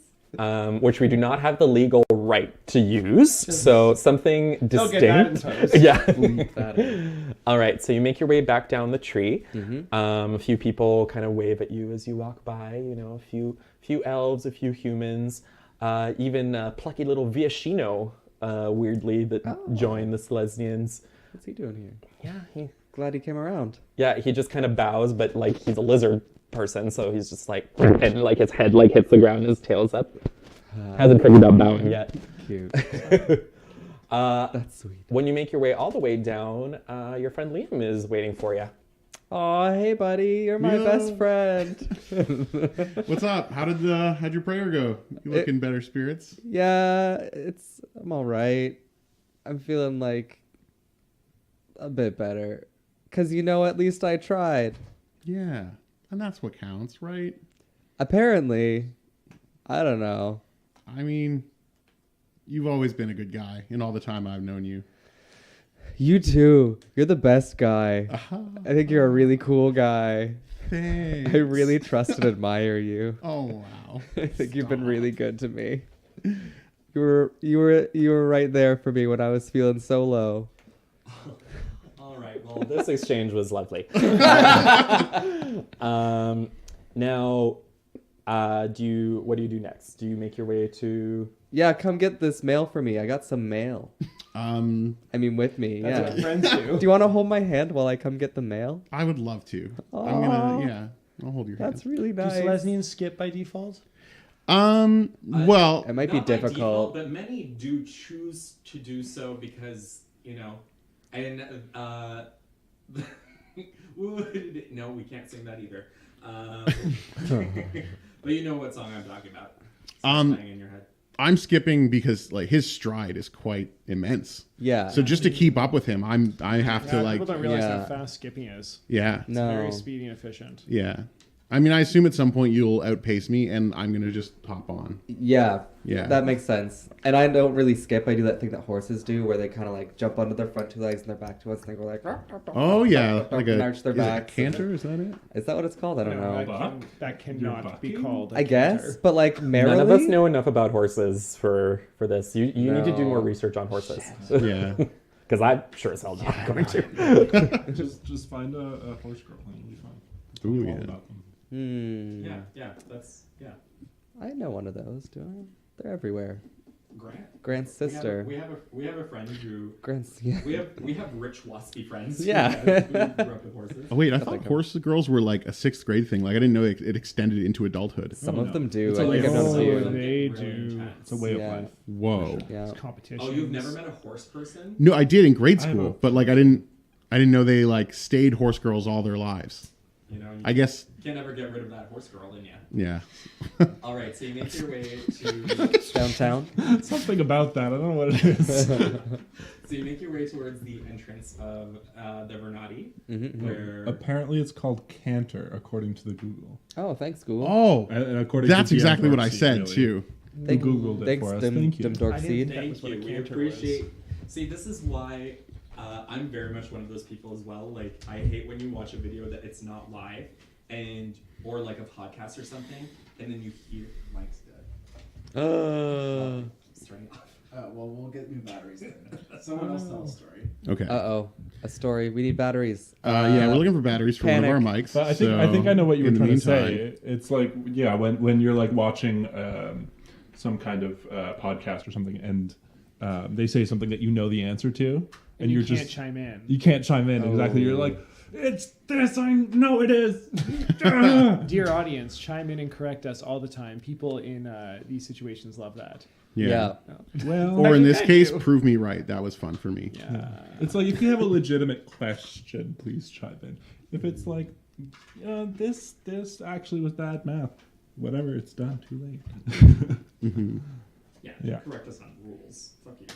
Which we do not have the legal right to use. So something They'll get that in distinct. post. Yeah. Bleep that in. All right. So you make your way back down the tree. Mm-hmm. A few people kind of wave at you as you walk by. You know, a few elves, a few humans, even plucky little Viashino, weirdly, that join the Selesnians. What's he doing here? Yeah, Glad he came around. he just kind of bows, but like he's a lizard person, so he's just like, and like his head like hits the ground, and his tail's up. Hasn't figured out bowing yet. Cute. Uh, That's sweet. when you make your way all the way down, your friend Liam is waiting for you. Oh, hey buddy, you're my Yeah. best friend. What's up? How'd your prayer go? You look in better spirits. Yeah, I'm all right. I'm feeling like a bit better. 'Cause you know, at least I tried. Yeah. And that's what counts, right? Apparently. I don't know. I mean, you've always been a good guy in all the time I've known you. You too. You're the best guy. Uh-huh. I think you're a really cool guy. Thanks. I really trust and admire you. Oh, wow. I think you've been really good to me. You were right there for me when I was feeling so low. All right. Well, this exchange was lovely. Now, what do you do next? Do you make your way to? Yeah, come get this mail for me. I got some mail. I mean, with me. That's yeah. what friends do. Do you want to hold my hand while I come get the mail? I would love to. Aw. I'll hold your That's hand. really Do nice. Selesnians skip by default? Well, It might be Not by difficult. default, but many do choose to do so because, you know, and no, we can't sing that either. But you know what song I'm talking about. It's playing in your head. I'm skipping because like his stride is quite immense. Yeah. So just to keep up with him, I have to like, People don't realize yeah. how fast skipping is. yeah. It's No. very speedy and efficient. Yeah. I mean, I assume at some point you'll outpace me and I'm going to just hop on. Yeah. Yeah. That makes sense. And I don't really skip. I do that thing that horses do where they kind of like jump onto their front two legs and their back to us and they go like... Oh, yeah. Like and a, arch their is it a backs. canter? Is that it? Is that what it's called? I don't know. That You're cannot be bucking? called a I guess. canter. But like merrily... None of us know enough about horses for this. You need to do No. more research on horses. Yeah. Because I'm sure as hell not going to. Just find a horse girl and you'll be fine. Ooh, All yeah. about them. Yeah. I know one of those, do I? They're everywhere. Grant. Grant's sister. We have a friend who Grant's... Yeah. we have rich waspy friends. Yeah. who grew up with horses. Oh, wait. I thought horse girls were like a 6th grade thing. Like, I didn't know it extended into adulthood. Some Oh, of no. them do. It's a I way think I've of known a life. few. They Really do. intense. It's a way Yeah. of life. Whoa. Yeah. It's competition. Oh, you've never met a horse person? No, I did in grade I have school, a- but like I didn't know they like stayed horse girls all their lives. You know, you I guess, can't ever get rid of that horse girl in you. yeah. All right, so you make your way to Downtown. Something about that. I don't know what it is. so you make your way towards the entrance of the Vernati, Mm-hmm. where Apparently, it's called canter, according to the Google. Oh, thanks, Google. Oh, And according that's to exactly what I DMWC, said really. too. You Googled it Thanks, for us. Dim, Thank you. Dim Dork I didn't Seed. think- That was Thank what you. a We canter appreciate. See, this is why I'm very much one of those people as well. Like, I hate when you watch a video that it's not live, or like a podcast or something, and then you hear Mike's dead. It's turning off. Well, we'll get new batteries then. Someone else tell a story. Okay. Uh-oh. A story. We need batteries. Yeah, we're looking for batteries for one of our mics. But I think I know what you were in the trying to meantime- say. It's like when you're like watching some kind of podcast or something, and they say something that you know the answer to, and you you're can't just chime in. you can't chime in exactly. You're like, it's this. I know it is. Dear audience, chime in and correct us all the time. People in these situations love that. Yeah. Well, Or in you this can case, do. prove me right. That was fun for me. it's like if you have a legitimate question, please chime in. If it's like, this actually was bad math. Whatever, it's done. Too late. Yeah. Correct us on rules. Fuck you.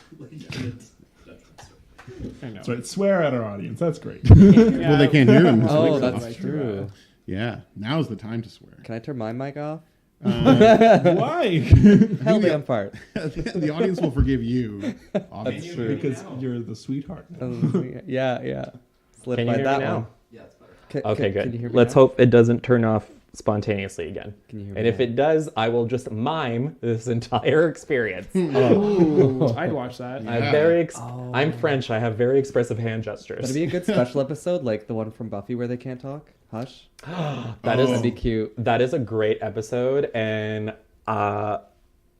I know. That's right. Swear at our audience. That's great. Well, they can't hear them. Oh, That's that's true. Yeah, now's the time to swear. Can I turn my mic off? Why? Hell damn part. The audience will forgive you. Obviously. true. Because you're the sweetheart. Yeah. Slip Can you by hear that me now? one. Yeah, it's better. Okay, Can good. you hear me Let's now? hope it doesn't turn off spontaneously again. Can you hear me And if now? it does, I will just mime this entire experience. Ooh, I'd watch that. I'm French. I have very expressive hand gestures. That'd be a good special episode, like the one from Buffy where they can't talk. Hush. That'd be cute. That is a great episode, and I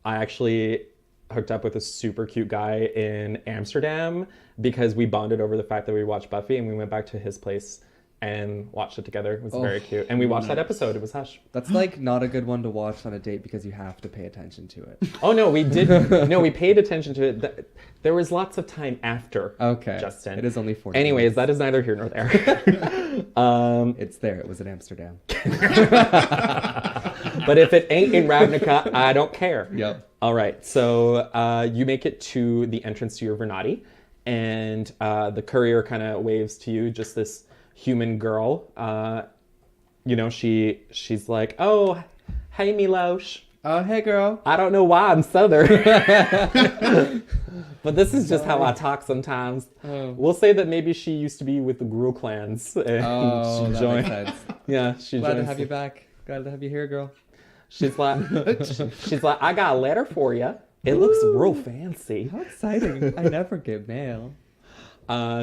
actually hooked up with a super cute guy in Amsterdam because we bonded over the fact that we watched Buffy, and we went back to his place and watched it together. It was very cute, and we watched that episode. It was Hush. That's like not a good one to watch on a date because you have to pay attention to it. Oh no, we did. No, we paid attention to it. There was lots of time after. Okay. Justin. It is only 40 Anyways, that is neither here nor there. It's there. It was in Amsterdam. But if it ain't in RAVNICA, I don't care. Yep. All right, so you make it to the entrance to your Vernati, and the courier kind of waves to you, just this human girl. She's like, "Oh, hey, Milosh. Oh, hey, girl. I don't know why I'm Southern, but this is just how I talk sometimes." We'll say that maybe she used to be with the Gruul clans, and Oh, she that joined. makes sense. Yeah, she Glad to joins. have you back. Glad to have you here, girl. She's like, I got a letter for you. It looks real fancy. How exciting. I never get mail.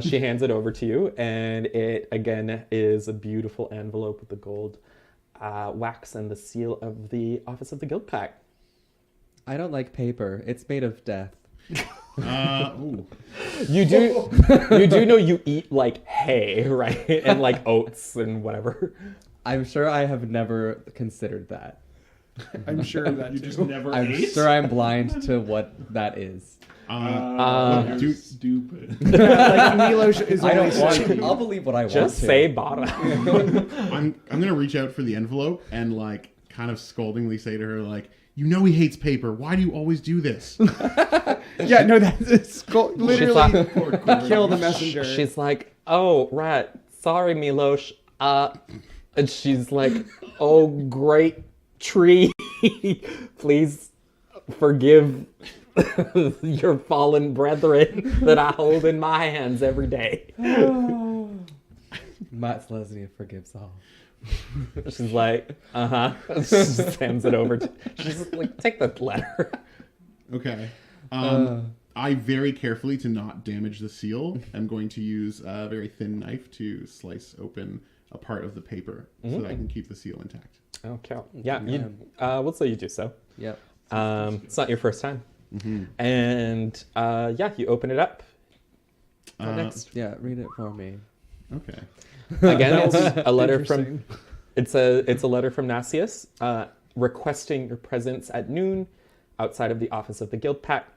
She hands it over to you, and it, again, is a beautiful envelope with the gold wax and the seal of the Office of the Guild Pact. I don't like paper. It's made of death. Ooh. You do know you eat, like, hay, right? And, like, oats and whatever. I'm sure I have never considered that. I'm sure that You too. just never I'm ate. sure I'm blind to what that is. You're stupid. Like Milosh is I always don't want saying- to. I'll believe what I want Just to. say bottom. I'm gonna reach out for the envelope and like kind of scoldingly say to her like, "You know he hates paper. Why do you always do this?" Yeah, no, that's literally She's kill the messenger. She's like, "Oh, right. Sorry, Milosh." And she's like, "Oh, great tree. Please forgive your fallen brethren that I hold in my hands every day." Matt Leslie forgives all. She's like, She just hands it over to. She's like, "Take the letter." Okay. I very carefully, to not damage the seal, am going to use a very thin knife to slice open a part of the paper so that I can keep the seal intact. Okay. Yeah. We'll say you do so. Yep. It's not your first time. And you open it up. Next. Yeah, read it for me. Okay. Again, it's a letter Interesting. from. It's a letter from Nasius, requesting your presence at noon outside of the office of the Guild Pact,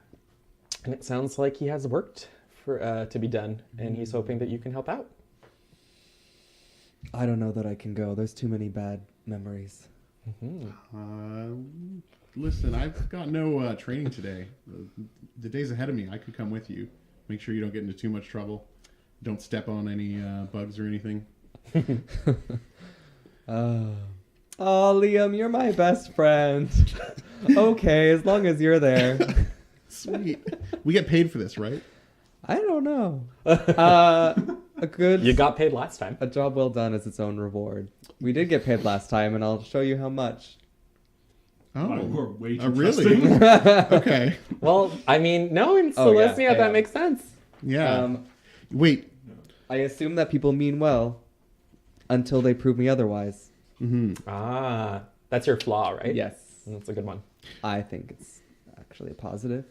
and it sounds like he has work to be done, and he's hoping that you can help out. I don't know that I can go. There's too many bad memories. Listen, I've got no training today. The day's ahead of me. I could come with you. Make sure you don't get into too much trouble. Don't step on any bugs or anything. Oh, Liam, you're my best friend. Okay, as long as you're there. Sweet. We get paid for this, right? I don't know. A good. You got paid last time. A job well done is its own reward. We did get paid last time, and I'll show you how much. Oh, We're way too really? trusting. Okay. Well, I mean, no, in Oh, yeah, Celestia, that yeah. makes sense. Yeah. Wait. I assume that people mean well until they prove me otherwise. That's your flaw, right? Yes, That's a good one. I think it's actually a positive.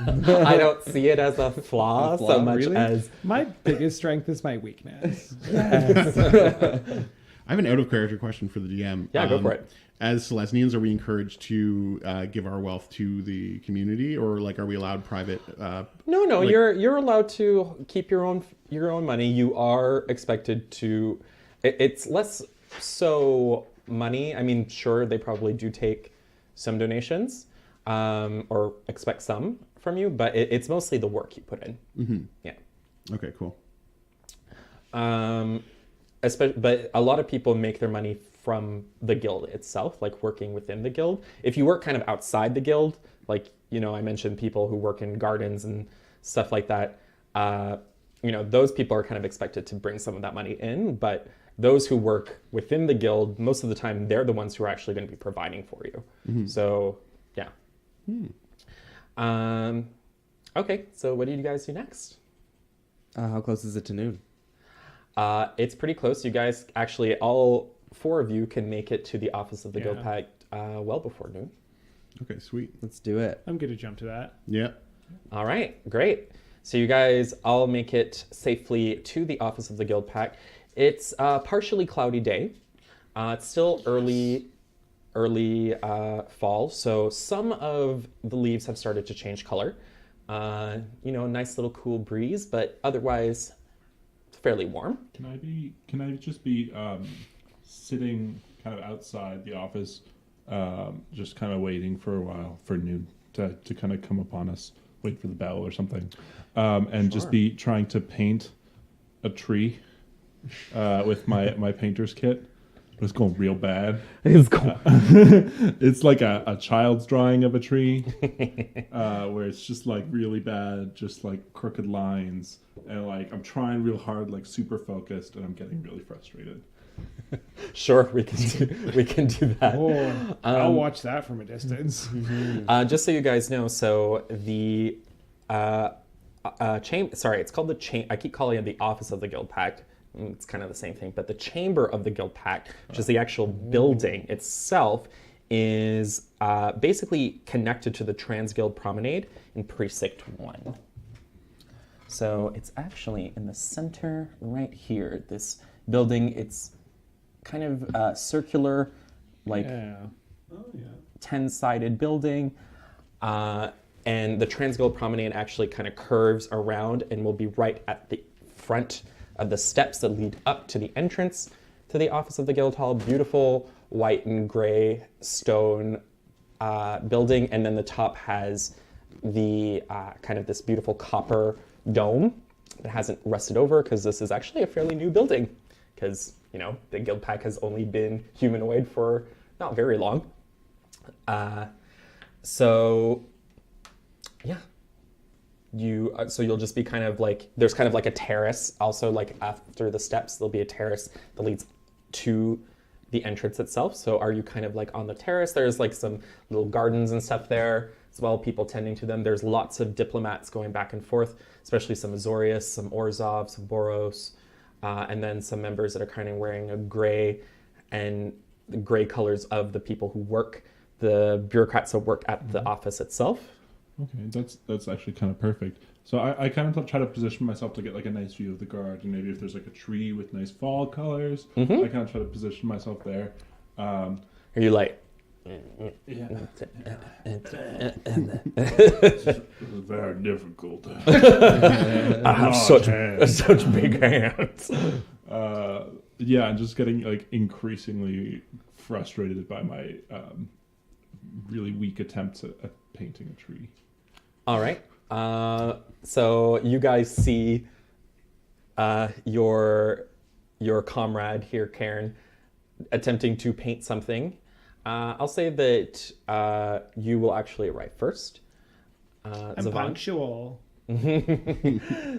I don't see it as a flaw, A flaw, so much really? as My biggest strength is my weakness. I have an out of character question for the DM. Yeah, go for it. As Celestians, are we encouraged to give our wealth to the community, or like are we allowed private? no, like- you're allowed to keep your own money. You are expected to. It's less so money. I mean, sure, they probably do take some donations, or expect some from you, but it's mostly the work you put in. Mm-hmm. Yeah. Okay, cool. But a lot of people make their money from the guild itself, like working within the guild. If you work kind of outside the guild, like, I mentioned people who work in gardens and stuff like that, those people are kind of expected to bring some of that money in, but those who work within the guild, most of the time, they're the ones who are actually going to be providing for you. Mm-hmm. So, yeah. Okay, so what do you guys do next? How close is it to noon? It's pretty close. You guys, actually, all 4 of you can make it to the office of the Guild Yeah. Pact well before noon. Okay, sweet. Let's do it. I'm going to jump to that. Yeah. All right, great. So you guys all make it safely to the office of the Guild Pact. It's a partially cloudy day. It's still early fall, so some of the leaves have started to change color. A nice little cool breeze, but otherwise fairly warm. Can I just be sitting kind of outside the office, just kind of waiting for a while for noon to kind of come upon us, wait for the bell or something, and just be trying to paint a tree with my painter's kit. But it's going real bad. It's cool. It's like a child's drawing of a tree, where it's just like really bad, just like crooked lines, and like I'm trying real hard, like super focused, and I'm getting really frustrated. Sure, we can do that. Oh, I'll watch that from a distance. Just so you guys know, so the it's called the I keep calling it the Office of the Guild Pact. It's kind of the same thing, but the Chamber of the Guild Pact, which is the actual building itself, is basically connected to the Transguild Promenade in Precinct 1. So it's actually in the center right here. This building, it's kind of circular, like Yeah. 10-sided building. And the Transguild Promenade actually kind of curves around and will be right at the front of the steps that lead up to the entrance to the office of the guild hall. Beautiful white and gray stone building, and then the top has the kind of this beautiful copper dome that hasn't rusted over, because this is actually a fairly new building, because the guild pack has only been humanoid for not very long. So yeah, you'll just be kind of like, there's kind of like a terrace also, like after the steps there'll be a terrace that leads to the entrance itself. So are you kind of like on the terrace? There's like some little gardens and stuff there as well, people tending to them. There's lots of diplomats going back and forth, especially some Azorius, some Orzhov, some Boros, and then some members that are kind of wearing a gray, and the gray colors of the people who work, the bureaucrats that work at the office itself. Okay, that's actually kind of perfect. So I kind of try to position myself to get like a nice view of the guard, and maybe if there's like a tree with nice fall colors, I kind of try to position myself there. Are you like, Yeah. Very difficult. I have such big hands. Yeah, I'm just getting like increasingly frustrated by my really weak attempts at painting a tree. All right. So you guys see your comrade here, Karen, attempting to paint something. I'll say that you will actually arrive first. I'm Zavan. punctual.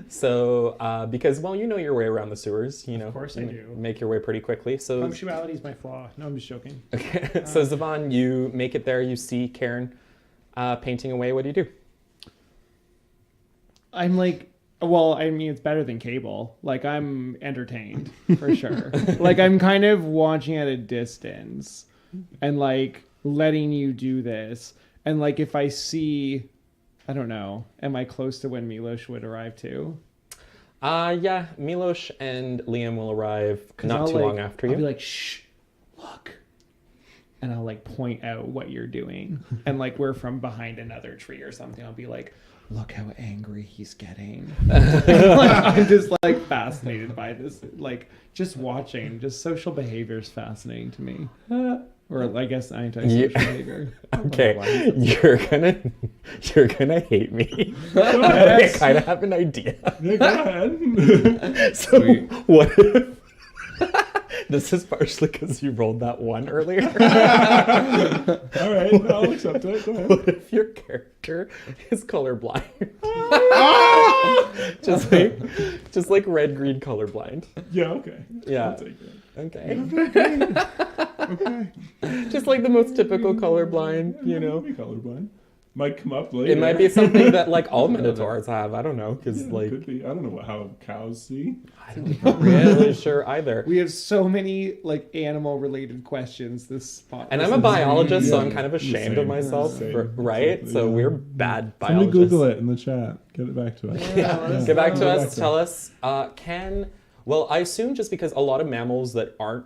So, because, well, you know your way around the sewers, Of course I do. make your way pretty quickly. So, Punctuality is my flaw. No, I'm just joking. okay. So Zavan, you make it there. You see Karen painting away. What do you do? I'm like, well, I mean, it's better than cable. Like, I'm entertained for sure. Like, I'm kind of watching at a distance and like letting you do this. And like if I see, I don't know, am I close to when Milos would arrive too? Yeah, Milos and Liam will arrive 'Cause not I'll, too like, long after I'll you. be like, shh, look. And I'll like point out what you're doing. And like we're from behind another tree or something. I'll be like, look how angry he's getting. I'm just like fascinated by this. Like just watching, just social behavior is fascinating to me. Or I guess antisocial behavior. Okay, you're gonna hate me. I kind of have an idea. Yeah, go ahead. So what if this is partially because you rolled that one earlier? All right, I'll accept it. Go ahead. What if your character is colorblind? just like red green colorblind. Yeah, okay. Yeah. I'll take it. Okay. Okay. Just like the most typical colorblind, you know. Be colorblind. Might come up later. It might be something that like all minotaurs have. I don't know, because Yeah, like could be. I don't know how cows see. I'm not really sure either. We have so many like animal related questions this podcast. And I'm a biologist, so Yeah. I'm kind of ashamed Same. of myself, Same. right? Exactly, So yeah. we're bad Somebody biologists. Google it in the chat. Get it back to us. Yeah. Get back to Get us. back to Tell us. Well, I assume just because a lot of mammals that aren't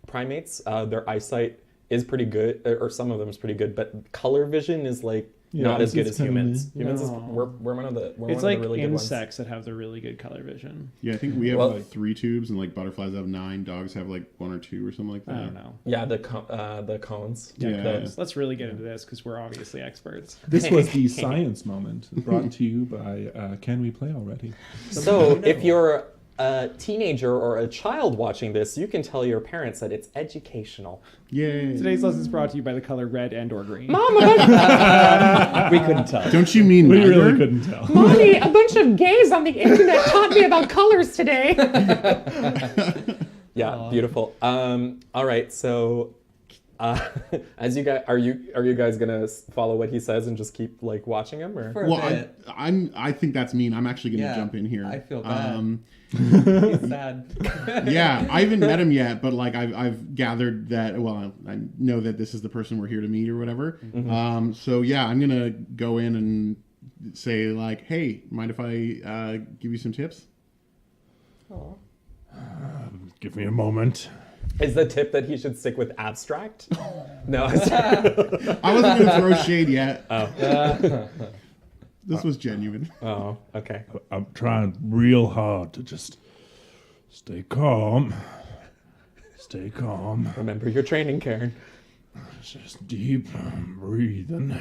primates, their eyesight is pretty good, or some of them is pretty good, but color vision is like Yeah, not as good it's as kinda humans. meh. Humans is No. we're one of the we're It's one like of the really good ones. insects that have the really good color vision. Yeah, I think we have Well- like 3 tubes, and like butterflies have 9. Dogs have like 1 or 2 or something like that. I don't know. Yeah, the cones. Yeah. Codes. Let's really get into this because we're obviously experts. This was the science moment brought to you by Can We Play Already? So if you're a teenager or a child watching this, you can tell your parents that it's educational. Yay! Today's lesson is brought to you by the color red and or green. We couldn't tell. Don't you mean We neither? really couldn't tell. Mommy, a bunch of gays on the internet taught me about colors today. Yeah, beautiful. All right, so as you guys, are you guys gonna follow what he says and just keep like watching him, or? For a Well, bit. I think that's mean. I'm actually going to Yeah, jump in here. I feel bad. He's sad. Yeah, I haven't met him yet, but like I've gathered that. Well, I know that this is the person we're here to meet or whatever. So yeah, I'm gonna go in and say like, "Hey, mind if I give you some tips?" Give me a moment. Is the tip that he should stick with abstract? No. I wasn't gonna throw shade yet. This was genuine. Oh, okay. I'm trying real hard to just stay calm. Stay calm. Remember your training, Karen. Just deep breathing.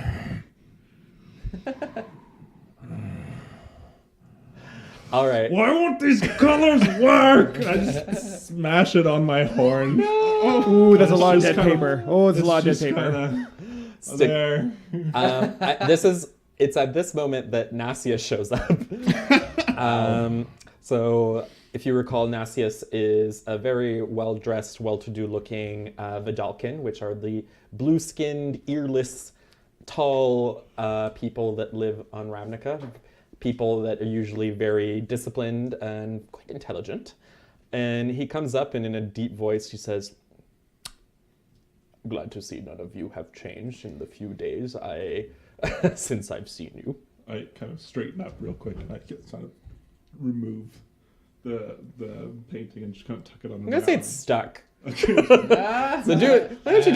All right. Why won't these colors work? I just smash it on my horn. Ooh, that's a lot of just dead kinda- paper. Oh, it's a lot of dead Just paper. kinda Stick- there. It's at this moment that Nasius shows up. So if you recall, Nasius is a very well-dressed, well-to-do looking Vidalcan, which are the blue-skinned, earless, tall people that live on Ravnica. People that are usually very disciplined and quite intelligent. And he comes up and in a deep voice, he says, "Glad to see none of you have changed in the few days since I've seen you." I kind of straighten up real quick and I just kind of remove the painting and just kind of tuck it on. I'm gonna say it's stuck. So do it. Why don't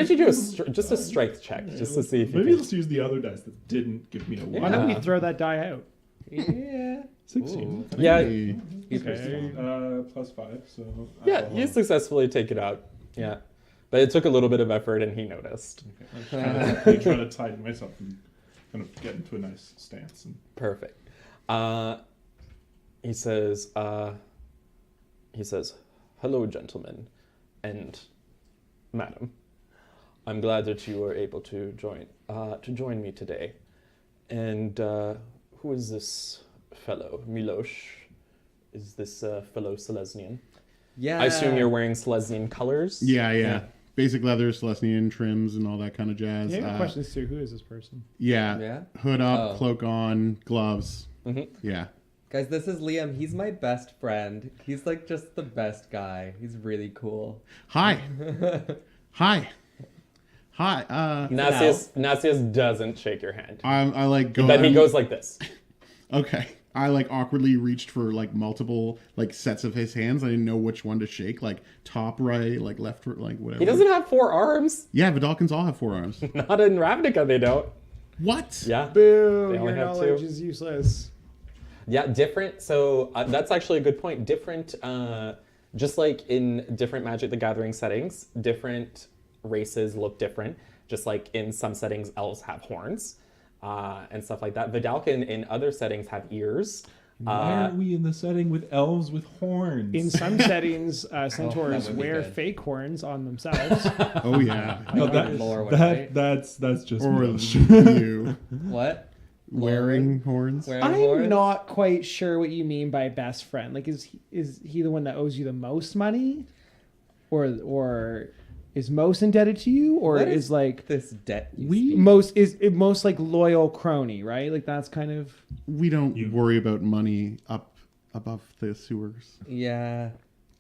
you do just a strength check, just to see if you Maybe can. let's use the other dice that didn't give me a Why one. don't we throw that die out? Yeah. 16. Yeah, Hey. Okay, +5, so... yeah, alcohol. you successfully take it out. Yeah, but it took a little bit of effort, and he noticed. I'm trying to tighten myself and kind of get into a nice stance. And Perfect. He says, "Hello, gentlemen, and madam. I'm glad that you were able to join me today. And who is this fellow, Milos? Is this fellow Selesnian? Yeah. I assume you're wearing Selesnian colors. Yeah. Basic leather, Celestian trims, and all that kind of jazz. Yeah, questions too. Who is this person? Yeah. Yeah? Hood up, Oh. cloak on, gloves. Mhm. Yeah. Guys, this is Liam. He's my best friend. He's like just the best guy. He's really cool. Hi. Hi. Hi. Nasius doesn't shake your hand. I like go. But he goes like this. Okay. I like awkwardly reached for like multiple like sets of his hands. I didn't know which one to shake. Like top right, like left, like whatever. He doesn't have 4 arms. Yeah, Vidalkins all have 4 arms. Not in Ravnica, they don't. What? Yeah. Boo! They only Your have knowledge 2. is useless. Yeah, different. So that's actually a good point. Different, just like in different Magic the Gathering settings, different races look different. Just like in some settings, elves have horns and stuff like that. Vidalkin in other settings have ears. Why aren't we in the setting with elves with horns? In some settings, centaurs would be wear good. fake horns on themselves. Oh yeah. No, Lore would, right? that's just Or Milosh. you What? wearing horns. Wearing I'm horns? not quite sure what you mean by best friend. Like, is he the one that owes you the most money, or is most indebted to you, or What is like this debt. most like loyal crony, right? Like that's kind of We don't worry about money up above the sewers. Yeah.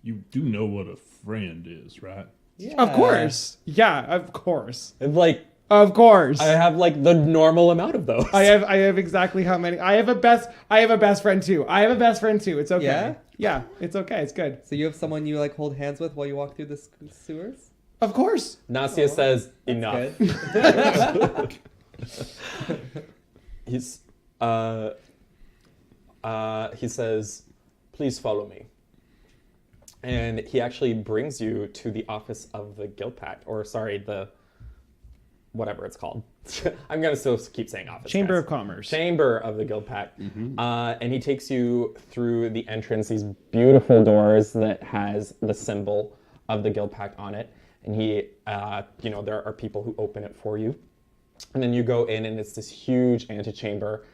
You do know what a friend is, right? Yeah. of course, yeah, of course, Like, of course. I have like the normal amount of those. I have exactly how many. I have a best friend too. It's okay. Yeah? Yeah, it's okay. It's good. So you have someone you like hold hands with while you walk through the sewers? Of course. Nasia says, enough. Good. He says, please follow me. And he actually brings you to the office of the Guild Pact, or sorry, the whatever it's called. I'm gonna still keep saying office. Chamber guys. of Commerce. Chamber of the Guild Pact. And he takes you through the entrance, these beautiful doors that has the symbol of the Guild Pact on it. And he, there are people who open it for you. And then you go in and it's this huge antechamber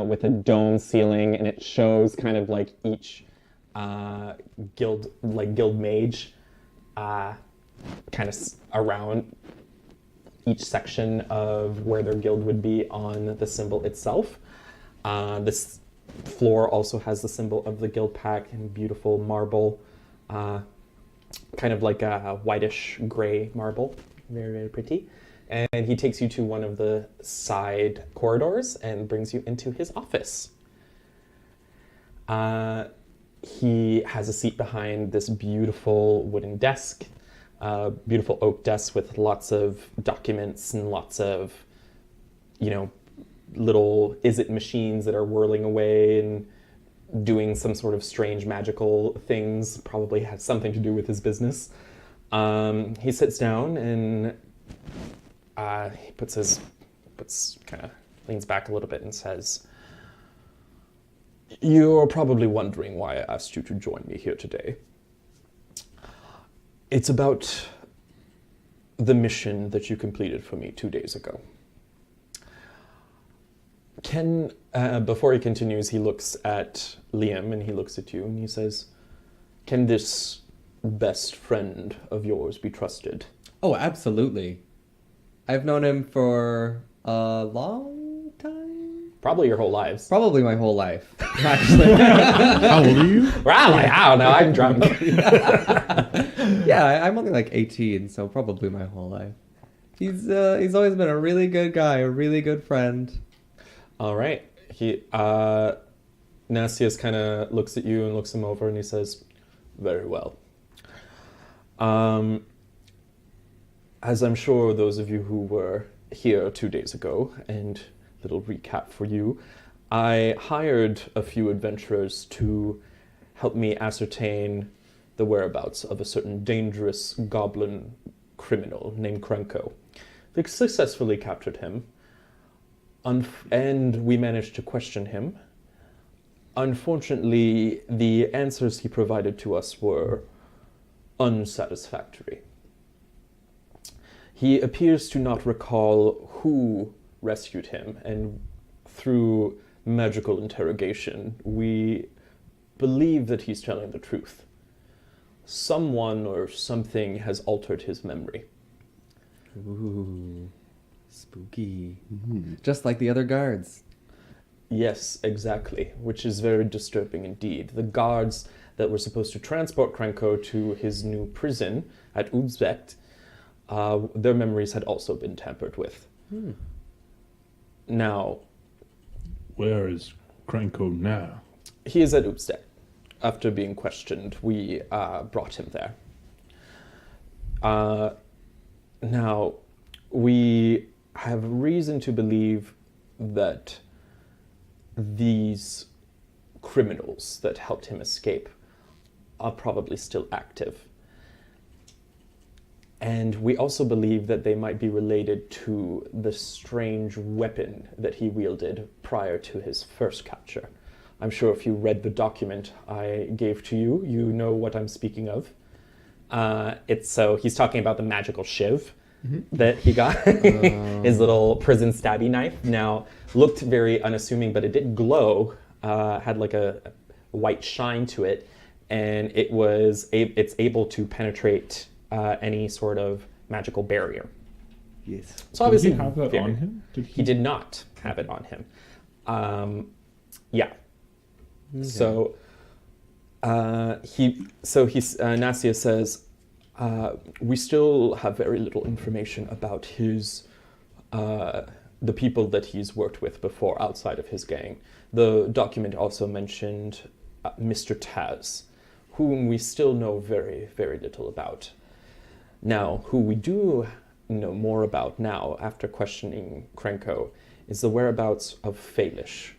with a dome ceiling, and it shows kind of like each guild mage kind of around each section of where their guild would be on the symbol itself. This floor also has the symbol of the Guild Pact in beautiful marble, kind of like a whitish gray marble, very, very pretty. And he takes you to one of the side corridors and brings you into his office. He has a seat behind this beautiful wooden desk, beautiful oak desk with lots of documents and lots of, little is-it machines that are whirling away and doing some sort of strange magical things, probably has something to do with his business. He sits down and he leans back a little bit and says, "You're probably wondering why I asked you to join me here today. It's about the mission that you completed for me 2 days ago." Before he continues, he looks at Liam and he looks at you and he says, "Can this best friend of yours be trusted?" Oh, absolutely. I've known him for a long time. Probably your whole lives. Probably my whole life, actually. How old are you? Probably, I don't know, I'm drunk. Yeah, I'm only like 18, so probably my whole life. He's always been a really good guy, a really good friend. All right. Nasius kind of looks at you and looks him over and he says, "Very well. As I'm sure those of you who were here 2 days ago, and little recap for you, I hired a few adventurers to help me ascertain the whereabouts of a certain dangerous goblin criminal named Krenko. They successfully captured him, and we managed to question him. Unfortunately, the answers he provided to us were unsatisfactory. He appears to not recall who rescued him, and through magical interrogation, we believe that he's telling the truth. Someone or something has altered his memory." Ooh, spooky. Just like the other guards. Yes, exactly, which is very disturbing indeed. The guards that were supposed to transport Krenko to his new prison at Uzbekt their memories had also been tampered with. Now, Where is Krenko now? he is at Oopstead. After being questioned, we brought him there. Now, we have reason to believe that these criminals that helped him escape are probably still active. And we also believe that they might be related to the strange weapon that he wielded prior to his first capture. I'm sure if you read the document I gave to you, you know what I'm speaking of. He's talking about the magical shiv that he got, his little prison stabby knife. Now, looked very unassuming, but it did glow, had like a white shine to it, and it's able to penetrate any sort of magical barrier. Yes. So Did obviously, he have that on him? he did not have it on him. Yeah. So Nassia says, we still have very little information about the people that he's worked with before outside of his gang. The document also mentioned Mr. Taz, whom we still know very, very little about. Now, who we do know more about now, after questioning Krenko, is the whereabouts of FALISH.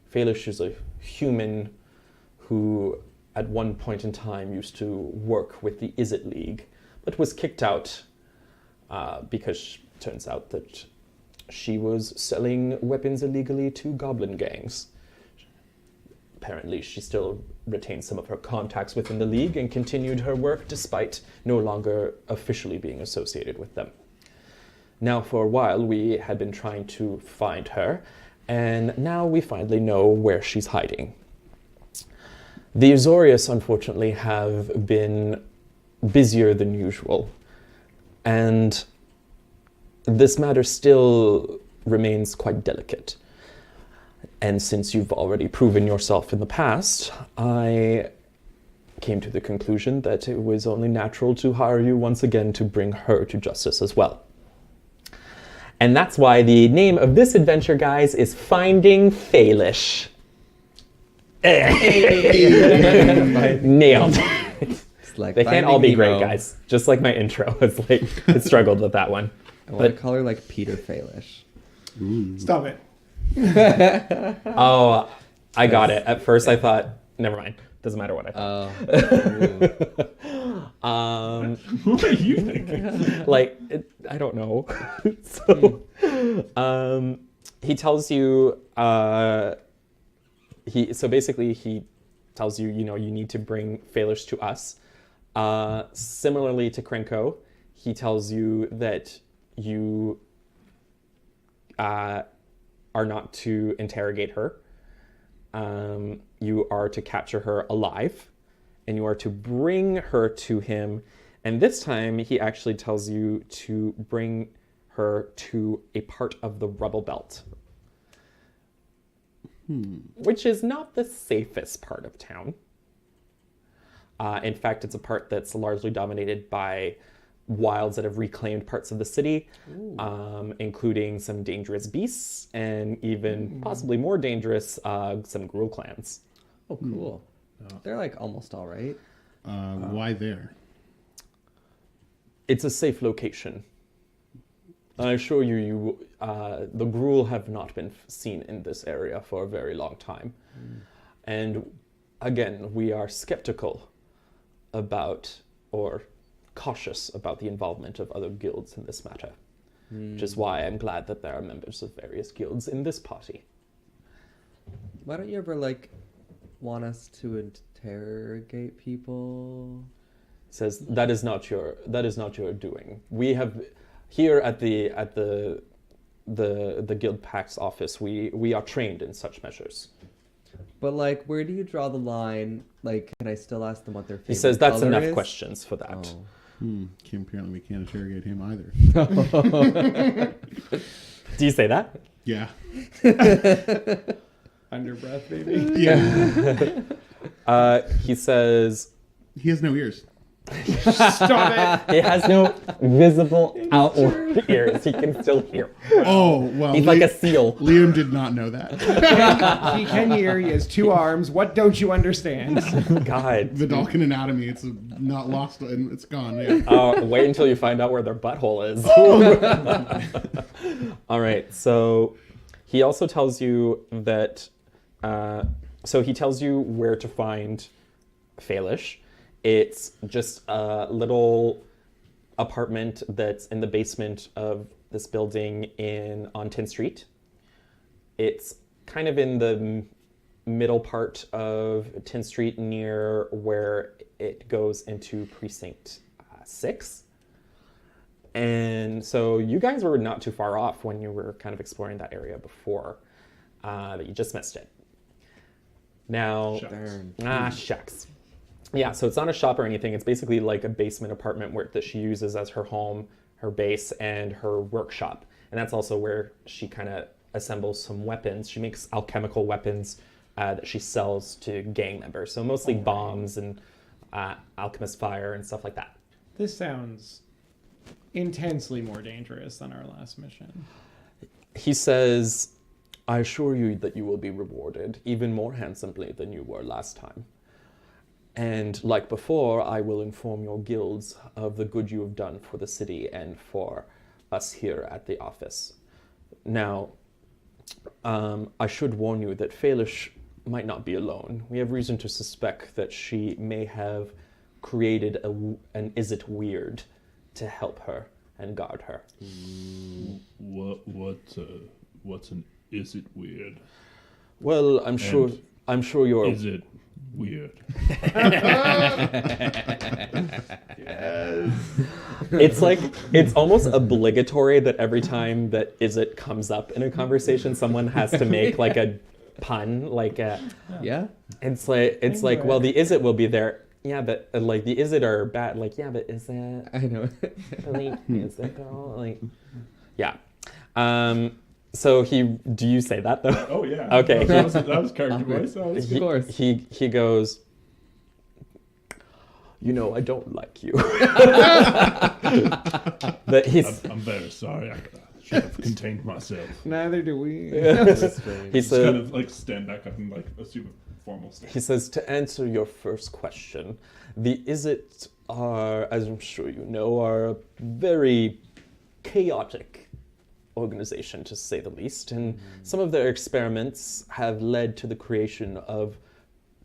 FALISH is a human who, at one point in time, used to work with the Is It League, but was kicked out because turns out that she was selling weapons illegally to goblin gangs. Apparently, she still retained some of her contacts within the League and continued her work despite no longer officially being associated with them. Now, for a while, we had been trying to find her, and now we finally know where she's hiding. The Azorius, unfortunately, have been busier than usual, and this matter still remains quite delicate. And since you've already proven yourself in the past, I came to the conclusion that it was only natural to hire you once again to bring her to justice as well. And that's why the name of this adventure, guys, is Finding FALISH. Nailed. It's like They can't all be Finding great, Nemo. guys. Just like my intro. It's like, it struggled with that one. I want to call her like Peter Falish. Stop it. Oh, I got it. At first I thought, never mind. Doesn't matter what I thought. What are you thinking? I don't know. So, he tells you, he tells you, you need to bring FALISH to us. Similarly to Krenko, he tells you that you are not to interrogate her. You are to capture her alive, and you are to bring her to him. And this time, he actually tells you to bring her to a part of the rubble belt, which is not the safest part of town. In fact, it's a part that's largely dominated by wilds that have reclaimed parts of the city, including some dangerous beasts and even possibly more dangerous, some Gruul clans. Oh, cool. They're like almost all right. Why there? It's a safe location. I assure you, the Gruul have not been seen in this area for a very long time. And again, we are skeptical about, or cautious about the involvement of other guilds in this matter, which is why I'm glad that there are members of various guilds in this party. Why don't you ever want us to interrogate people? Says that is not your doing. We have here at the guild pack's office. We are trained in such measures. But where do you draw the line? Can I still ask them what their favorite He says that's color enough is? questions for that. Oh. Apparently we can't interrogate him either. Do you say that? Yeah. Under breath, baby. Yeah. He says He has no ears. Stop it. He has no visible outward ears. He can still hear. Oh, well. He's like a seal. Liam did not know that. He can hear. He has 2 arms. What don't you understand? God. The Dalkin anatomy, it's not lost and it's gone. Yeah. Wait until you find out where their butthole is. All right. So he also tells you that. So he tells you where to find FALISH. It's just a little apartment that's in the basement of this building on 10th Street. It's kind of in the middle part of 10th Street near where it goes into Precinct 6. And so you guys were not too far off when you were kind of exploring that area before, but you just missed it. Now, shucks. Yeah, so it's not a shop or anything. It's basically like a basement apartment that she uses as her home, her base, and her workshop. And that's also where she kind of assembles some weapons. She makes alchemical weapons that she sells to gang members. So mostly bombs and alchemist fire and stuff like that. This sounds intensely more dangerous than our last mission. He says, I assure you that you will be rewarded even more handsomely than you were last time. And like before, I will inform your guilds of the good you have done for the city and for us here at the office. Now, I should warn you that FALISH might not be alone. We have reason to suspect that she may have created an Is It Weird to help her and guard her. What's an Is It Weird? Well, I'm sure you're... Is it weird? It's almost obligatory that every time that Is It comes up in a conversation, someone has to make like a pun, like a... Yeah? It's like, well, the Is It will be there. Yeah, but like the Is It are bad. Like, yeah, but is that... I know. Like, is that girl? Like, yeah. So do you say that though? Oh yeah. Okay. That was character voice. Of course. He goes, I don't like you. But I'm very sorry. I should have contained myself. Neither do we. He Just said, kind of like stand back up and like assume a formal stance. he says, to answer your first question, the Is It are, as I'm sure you know, are a very chaotic organization, to say the least, and some of their experiments have led to the creation of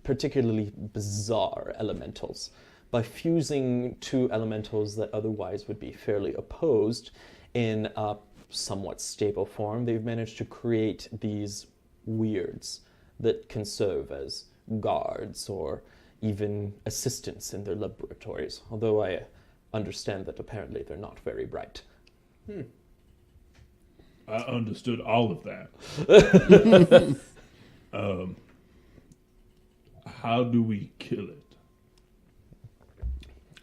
particularly bizarre elementals. By fusing 2 elementals that otherwise would be fairly opposed in a somewhat stable form, they've managed to create these weirds that can serve as guards or even assistants in their laboratories, although I understand that apparently they're not very bright. I understood all of that. How do we kill it?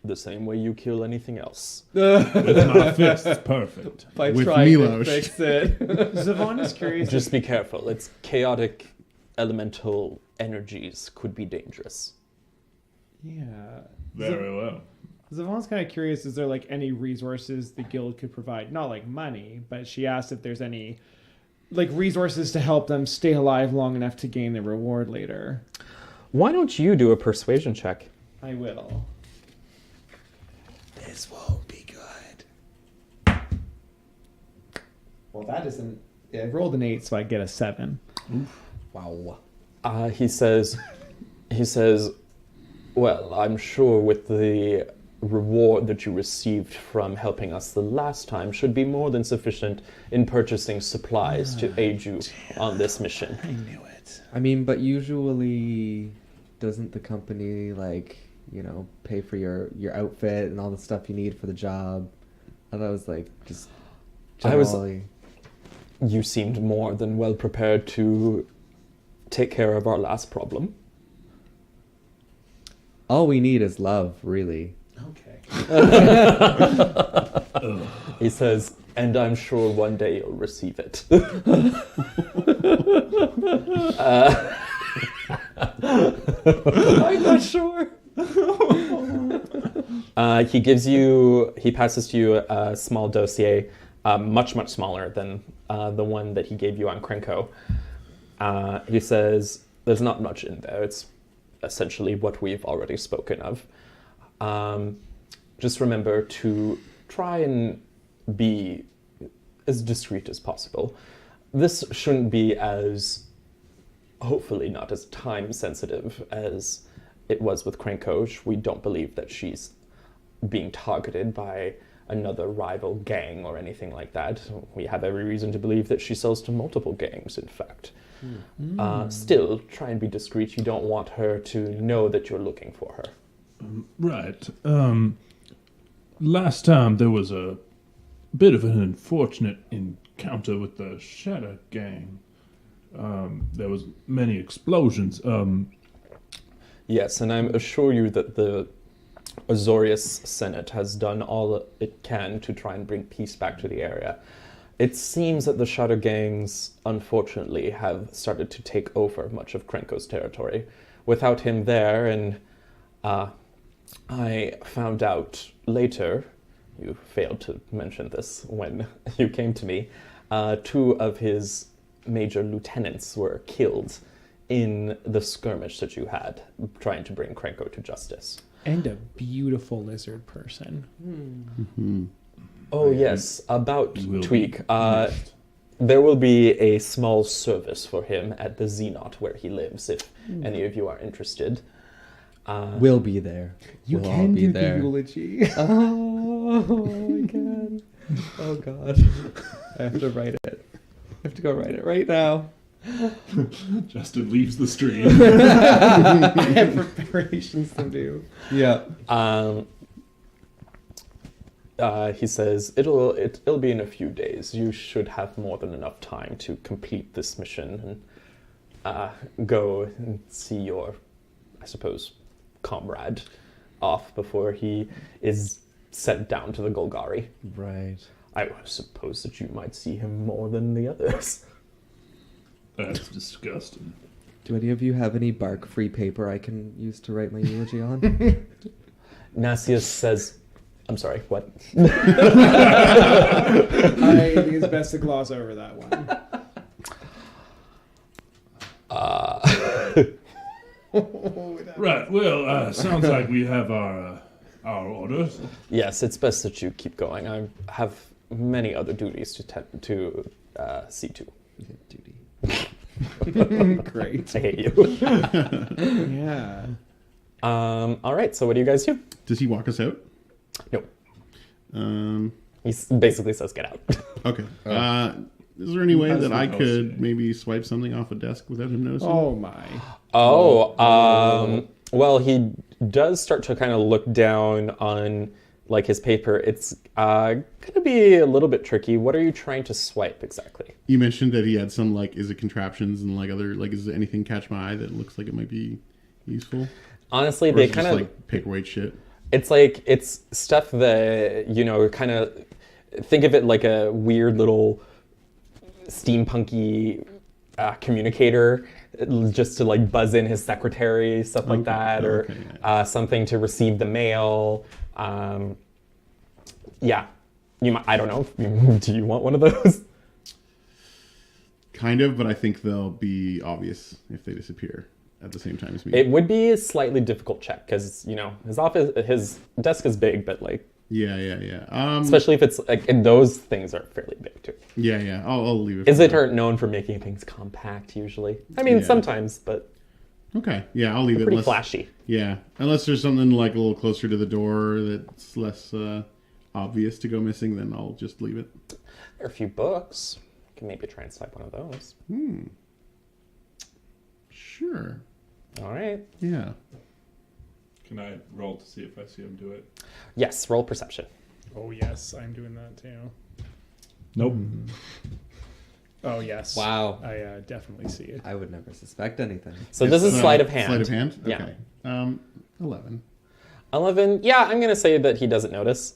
The same way you kill anything else. With my fists, perfect. By With trying Milos. to fix it. Zavon is curious. Just be careful. It's chaotic elemental energies could be dangerous. Yeah. Very well. Zavon's kind of curious, is there like any resources the guild could provide? Not like money, but she asked if there's any like resources to help them stay alive long enough to gain the reward later. Why don't you do a persuasion check? I will. This won't be good. Well, that isn't... I rolled an 8, so I get a 7. Wow. He says, well, I'm sure with the reward that you received from helping us the last time should be more than sufficient in purchasing supplies to aid you on this mission. I knew it. I mean, but usually doesn't the company pay for your outfit and all the stuff you need for the job? I thought it was like just generally... You seemed more than well prepared to take care of our last problem. All we need is love, really. Okay. He says, and I'm sure one day you'll receive it. I'm not sure. He passes to you a small dossier, much smaller than the one that he gave you on Krenko. He says, there's not much in there. It's essentially what we've already spoken of. Just remember to try and be as discreet as possible. This shouldn't be hopefully not as time sensitive as it was with Krenko. We don't believe that she's being targeted by another rival gang or anything like that. We have every reason to believe that she sells to multiple gangs, in fact. Still, try and be discreet. You don't want her to know that you're looking for her. Right. Last time there was a bit of an unfortunate encounter with the Shadow Gang. There was many explosions. Yes, and I'm assure you that the Azorius Senate has done all it can to try and bring peace back to the area. It seems that the Shadow Gangs, unfortunately, have started to take over much of Krenko's territory. Without him there, and I found out later, you failed to mention this when you came to me, 2 of his major lieutenants were killed in the skirmish that you had, trying to bring Krenko to justice. And a beautiful lizard person. Oh, yes, about Tweak. There will be a small service for him at the Xenot where he lives, if any of you are interested. We'll be there. We'll all be there. eulogy. Oh my god. Oh god. I have to write it. I have to go write it right now. Justin leaves the stream. I have preparations to do. Yeah. He says, it'll be in a few days. You should have more than enough time to complete this mission and go and see your, I suppose, comrade off before he is sent down to the Golgari. Right. I suppose that you might see him more than the others. That's disgusting. Do any of you have any bark-free paper I can use to write my eulogy on? Nasius says, I'm sorry, what? I think it's best to gloss over that one. Right, well, sounds like we have our orders. Yes, it's best that you keep going. I have many other duties to see to. Duty. Great. I hate you. Yeah. All right, so what do you guys do? Does he walk us out? No. Um, He basically says get out. okay. Is there any way has that the I house could today? maybe swipe something off a desk without him noticing? Oh my. Well, he does start to kind of look down on like his paper. It's gonna be a little bit tricky. What are you trying to swipe exactly? You mentioned that he had some, like, is it contraptions and, like, other, like, is there anything catch my eye that looks like it might be useful? Honestly, Or they is it kind just, of like, paperweight shit? it's stuff that, you know, kind of think of it like a weird little steampunky communicator, just to like buzz in his secretary, stuff like that, or something to receive the mail. Yeah, you might, I don't know. Do you want one of those? Kind of, but I think they'll be obvious if they disappear at the same time as me. It would be a slightly difficult check because, you know, his desk is big, but like, Yeah. especially if it's like, and those things are fairly big too. Yeah. I'll leave it. Is for it now. known for making things compact usually? I mean, Yeah. sometimes, but Okay. Yeah, I'll leave it. pretty Unless, flashy. Yeah, unless there's something like a little closer to the door that's less obvious to go missing, then I'll just leave it. There are a few books. You can maybe try and swipe one of those. Sure. All right. Yeah. Can I roll to see if I see him do it? Yes, roll perception. Oh yes, I'm doing that too. Nope. Oh yes. Wow. I definitely see it. I would never suspect anything. So this is sleight of hand. Sleight of hand? Yeah. Okay. 11. 11. Yeah, I'm going to say that he doesn't notice.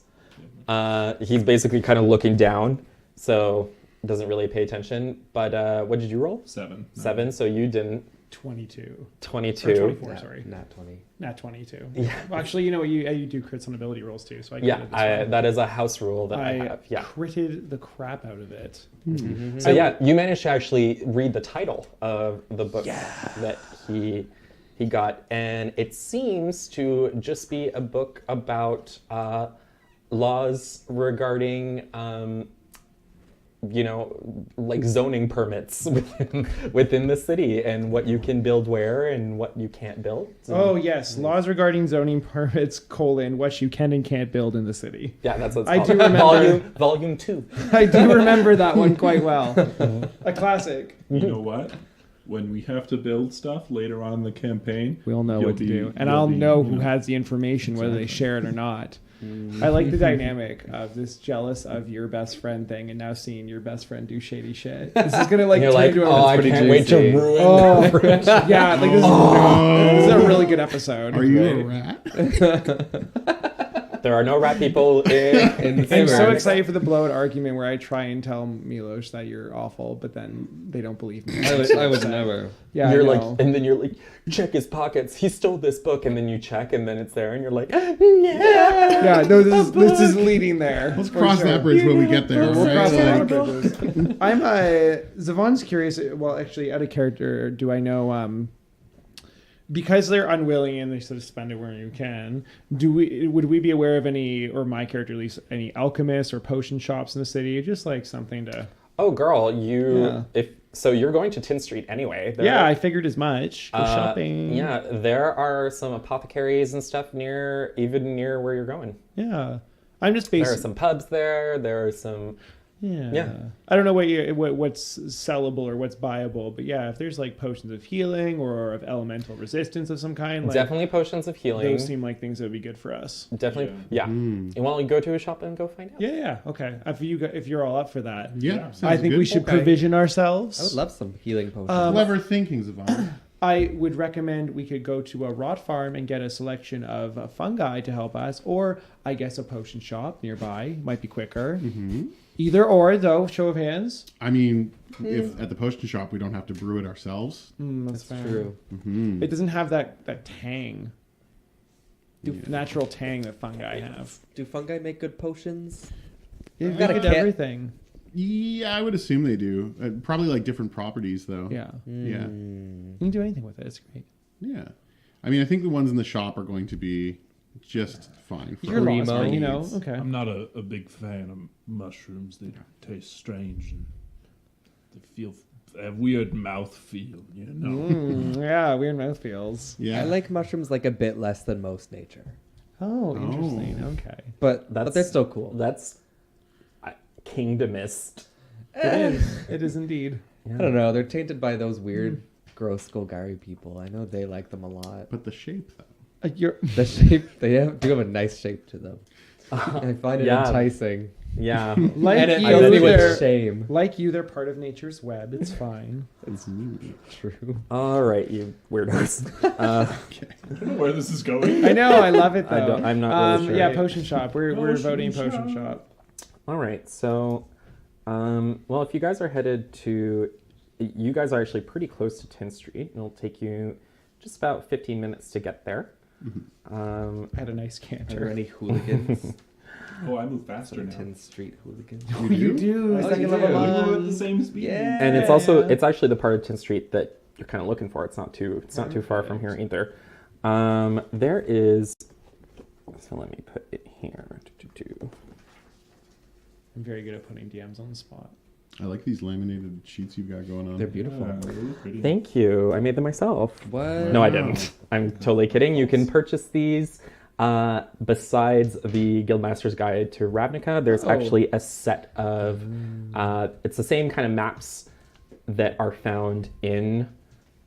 He's basically kind of looking down, so doesn't really pay attention. But what did you roll? 7. 7, so you didn't 22. 22. Or 24, sorry. Not 20. Not 22. Yeah. Well, actually, you know, you do crits on ability rolls too, so I got Yeah, it this one. that is a house rule that I have. Yeah. critted the crap out of it. So yeah, you managed to actually read the title of the book that he got, and it seems to just be a book about laws regarding like zoning permits within the city and what you can build where and what you can't build. Oh yes, laws regarding zoning permits: what you can and can't build in the city. Yeah, that's what it's I called. do remember. Volume 2. I do remember that one quite well. A classic. You know what? When we have to build stuff later on in the campaign, We'll know you'll what to be- do, and you'll I'll be, know you who has the information, whether they share it or not. I like the dynamic of this jealous of your best friend thing, and now seeing your best friend do shady shit. This is gonna like You're turn like, into oh, I pretty can't wait to juicy. ruin. Oh, yeah, like this is a really good episode. Are you a right? rat? There are no rat people in the I'm so server. excited for the blowout argument where I try and tell Milos that you're awful, but then they don't believe me. I would never. Yeah, You're I like, know. and then you're like, check his pockets. He stole this book, and then you check, and then it's there, and you're like, yeah. Yeah, no, this is leading there. Let's for cross sure. that bridge when we get there. We'll right? cross a lot of Like, bridges. I'm Zavon's curious. Well, actually, out of character, do I know? Because they're unwilling and they sort of spend it where you can. Would we be aware of any, or my character at least, any alchemists or potion shops in the city? Just like something to. Oh, girl, Yeah. you're going to Tin Street anyway. There Yeah, are- I figured as much. Go shopping. Yeah, there are some apothecaries and stuff even near where you're going. Yeah. I'm just There are basically. some pubs there. There are some. Yeah. I don't know what's sellable or what's buyable, but yeah, if there's like potions of healing or of elemental resistance of some kind, like Definitely potions of healing. those seem like things that would be good for us. Definitely, yeah. You want to go to a shop and go find out? Yeah. Okay. If you're all up for that, yeah, sounds I think good. we should Okay. provision ourselves. I would love some healing potions. Clever thinking, Zavon. I would recommend we could go to a rot farm and get a selection of fungi to help us, or I guess a potion shop nearby might be quicker. Either or, though. Show of hands. I mean, if at the potion shop we don't have to brew it ourselves. That's That's fair. true. It doesn't have that tang, natural tang that fungi have. Do fungi make good potions? You've got a got kit. everything. Yeah, I would assume they do. Probably like different properties, though. Yeah. Yeah. You can do anything with it. It's great. Yeah. I mean, I think the ones in the shop are going to be just fine. For You're our lost, Primo. you know. needs. Okay. I'm not a big fan of mushrooms. They taste strange and they have weird mouth feel, you know. Yeah, weird mouth feels. Yeah. I like mushrooms like a bit less than most nature, Oh, interesting. Okay. but That's they're still cool. That's kingdomist. It is. It is indeed. I don't know. They're tainted by those weird, gross Golgari people. I know they like them a lot. But the shape, though. You're. The shape, do have a nice shape to them. I find it Yeah. enticing. Yeah. Like And it you, fills me with they're, shame. like you, they're part of nature's web. It's fine. It's me. True. All right, you weirdos. I don't know where this is going. I know. I love it though. I'm not really sure. Yeah, potion shop. We're Potion voting potion shop. shop. All right, so, well, if you guys are headed to, you guys are actually pretty close to 10th Street. It'll take you just about 15 minutes to get there. I had a nice Are there canter. any hooligans? Oh, I move faster Some now. 10th Street hooligans? You do. Oh, Second you level do. We move one. at the same speed. Yeah. And it's also, it's actually the part of 10th Street that you're kind of looking for. It's not too far from here either. There is, so let me put it here. I'm very good at putting DMs on the spot. I like these laminated sheets you've got going on. They're beautiful. Yeah, really pretty. Thank you. I made them myself. What? No, I Wow. didn't. I'm totally kidding. You can purchase these. Besides the Guildmaster's Guide to Ravnica, there's Oh. actually a set of, it's the same kind of maps that are found in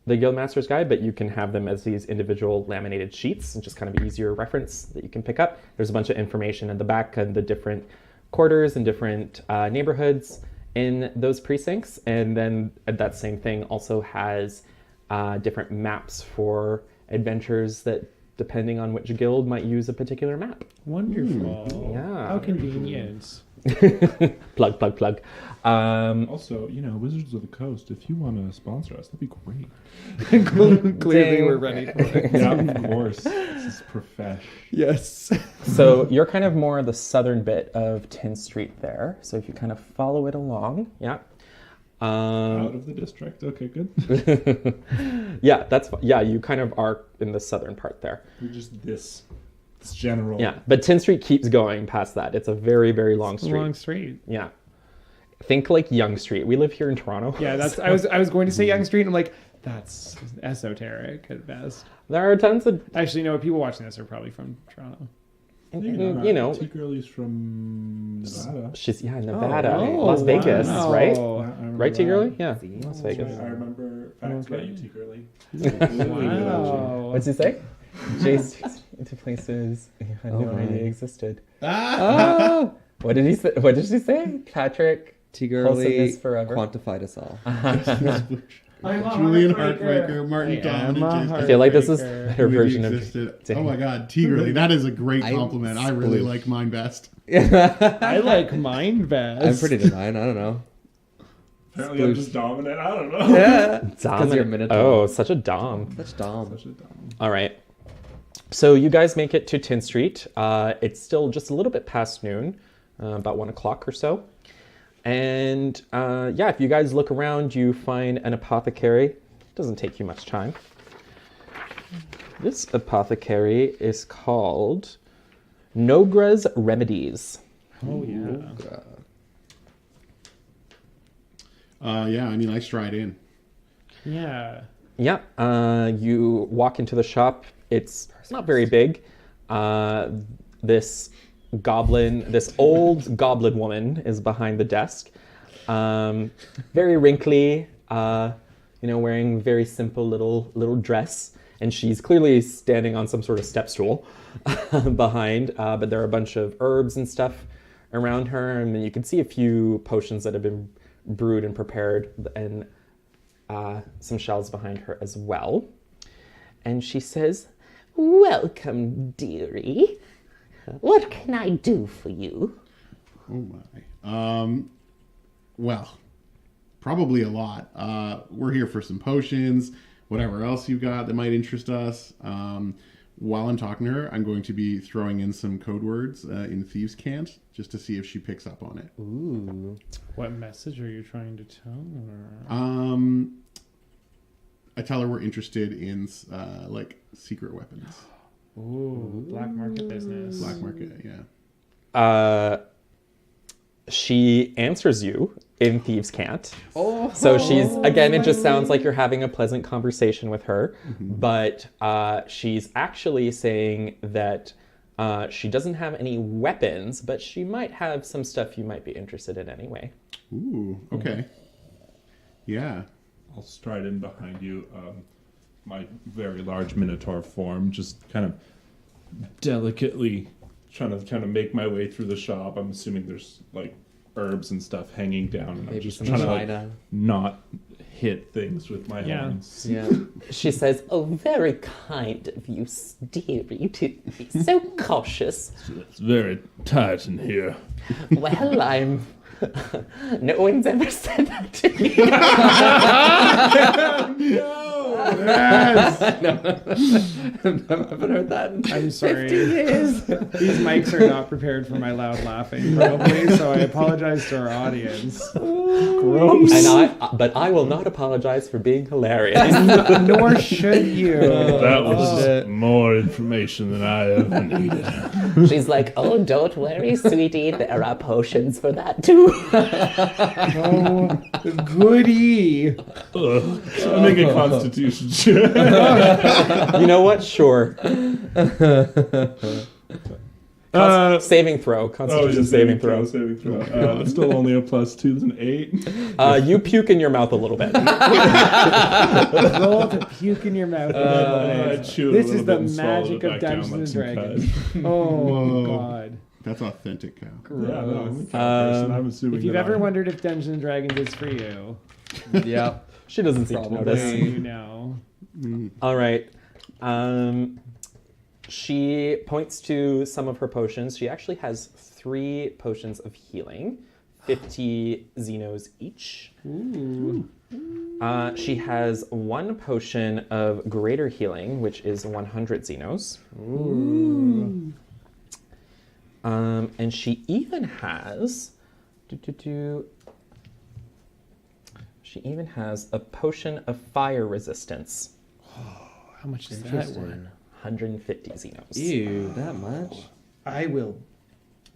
the Guildmaster's Guide, but you can have them as these individual laminated sheets and just kind of easier reference that you can pick up. There's a bunch of information in the back of the different quarters and different neighborhoods in those precincts. And then that same thing also has different maps for adventures that depending on which guild might use a particular map. Wonderful. Yeah. How convenient. Plug, plug, plug. Also, Wizards of the Coast, if you want to sponsor us, that'd be great. Clearly, Dang. we're ready for it. Yeah, of course. This is profesh. Yes. So you're kind of more the southern bit of 10th Street there. So if you kind of follow it along, yeah. Out of the district. Okay, good. Yeah, you kind of are in the southern part there. We're just this general. Yeah, but 10th Street keeps going past that. It's a very, very long It's a street. long street. Yeah. Think like Yonge Street. We live here in Toronto. Yeah, that's. I was going to say Yonge Street. And I'm like, that's esoteric at best. There are tons of, Actually, no. People watching this are probably from Toronto. T. Girlie's from Nevada. she's, Nevada, Oh, Las Vegas, wow. right? Yeah, I remember Right, T. that. Girlie? Yeah, See? Las That's Vegas. right, I remember facts about you, T. Girlie. Wow. What'd you say? Jace takes me to places I had no idea existed. Ah! What did he say? What did she say? Patrick. T-Girly Wholesomeness forever. quantified us all. Julian Heartbreaker, Martin I am Don, a and Jason. I feel like this is a Heartbreaker. better version of. Existed. Oh my god, Tiggerly. That is a great I'm compliment. I really sploosh. like mine best. I like mine best. I'm pretty divine. I don't know. Apparently I'm just dominant. I don't know. Yeah. Dom. you're a Minotaur. Oh, such a dom. Such Dom. Such a dumb. All right. So you guys make it to 10th Street. It's still just a little bit past noon, about 1 o'clock or so. And if you guys look around, you find an apothecary. Doesn't take you much time. This apothecary is called Nogra's Remedies. Oh yeah. I stride in. Yeah. Yeah, you walk into the shop. It's not very big. This old goblin woman is behind the desk. Very wrinkly, wearing very simple little dress. And she's clearly standing on some sort of step stool behind. But there are a bunch of herbs and stuff around her. And then you can see a few potions that have been brewed and prepared, and some shelves behind her as well. And she says, "Welcome, dearie. What can I do for you?" Oh my. Well, probably a lot. We're here for some potions, whatever else you've got that might interest us. While I'm talking to her, I'm going to be throwing in some code words in Thieves' Cant just to see if she picks up on it. Ooh. What message are you trying to tell her? I tell her we're interested in secret weapons. Ooh, black market business. Black market, yeah. She answers you in Thieves' Cant. Oh. So she's, again, it just sounds like you're having a pleasant conversation with her. Mm-hmm. But she's actually saying that she doesn't have any weapons, but she might have some stuff you might be interested in anyway. Ooh, okay. Yeah. I'll stride in behind you, my very large minotaur form, just kind of delicately trying to make my way through the shop. I'm assuming there's like herbs and stuff hanging down, and I'm Maybe just some trying to china. not hit things with my Yeah. hands. Yeah. She says, "Oh, very kind of you, dearie, to be so cautious." It's very tight in here. Well, I'm... No one's ever said that to me. I haven't heard that in I'm sorry. 50 years. These mics are not prepared for my loud laughing, probably, so I apologize to our audience. Gross. But I will not apologize for being hilarious. Nor should you. That was shit. more information than I ever needed. She's like, "Oh, don't worry, sweetie. There are potions for that too." Oh, goody. I'm making a constitution check. You know what? Sure. Saving throw. Constitution saving throw. Saving throw. That's still only a +2. It's an 8. You puke in your mouth a little bit. Roll to puke in your mouth. I chew a This little is bit the and swallow magic it of back down Dungeons like and some Dragons. cud. Oh, Whoa. God. That's authentic, cow. Yeah, no, I'm a cat person. I'm assuming If you've that ever I'm- wondered if Dungeons and Dragons is for you, Yep. She doesn't seem to Probably. notice. you know. All right. She points to some of her potions. She actually has 3 potions of healing, 50 Xenos each. Ooh. She has 1 potion of greater healing, which is 100 Xenos. Ooh. And she even has... She even has a potion of fire resistance. How much is that Interesting. one? 150 Xenos. Ew, that much? I will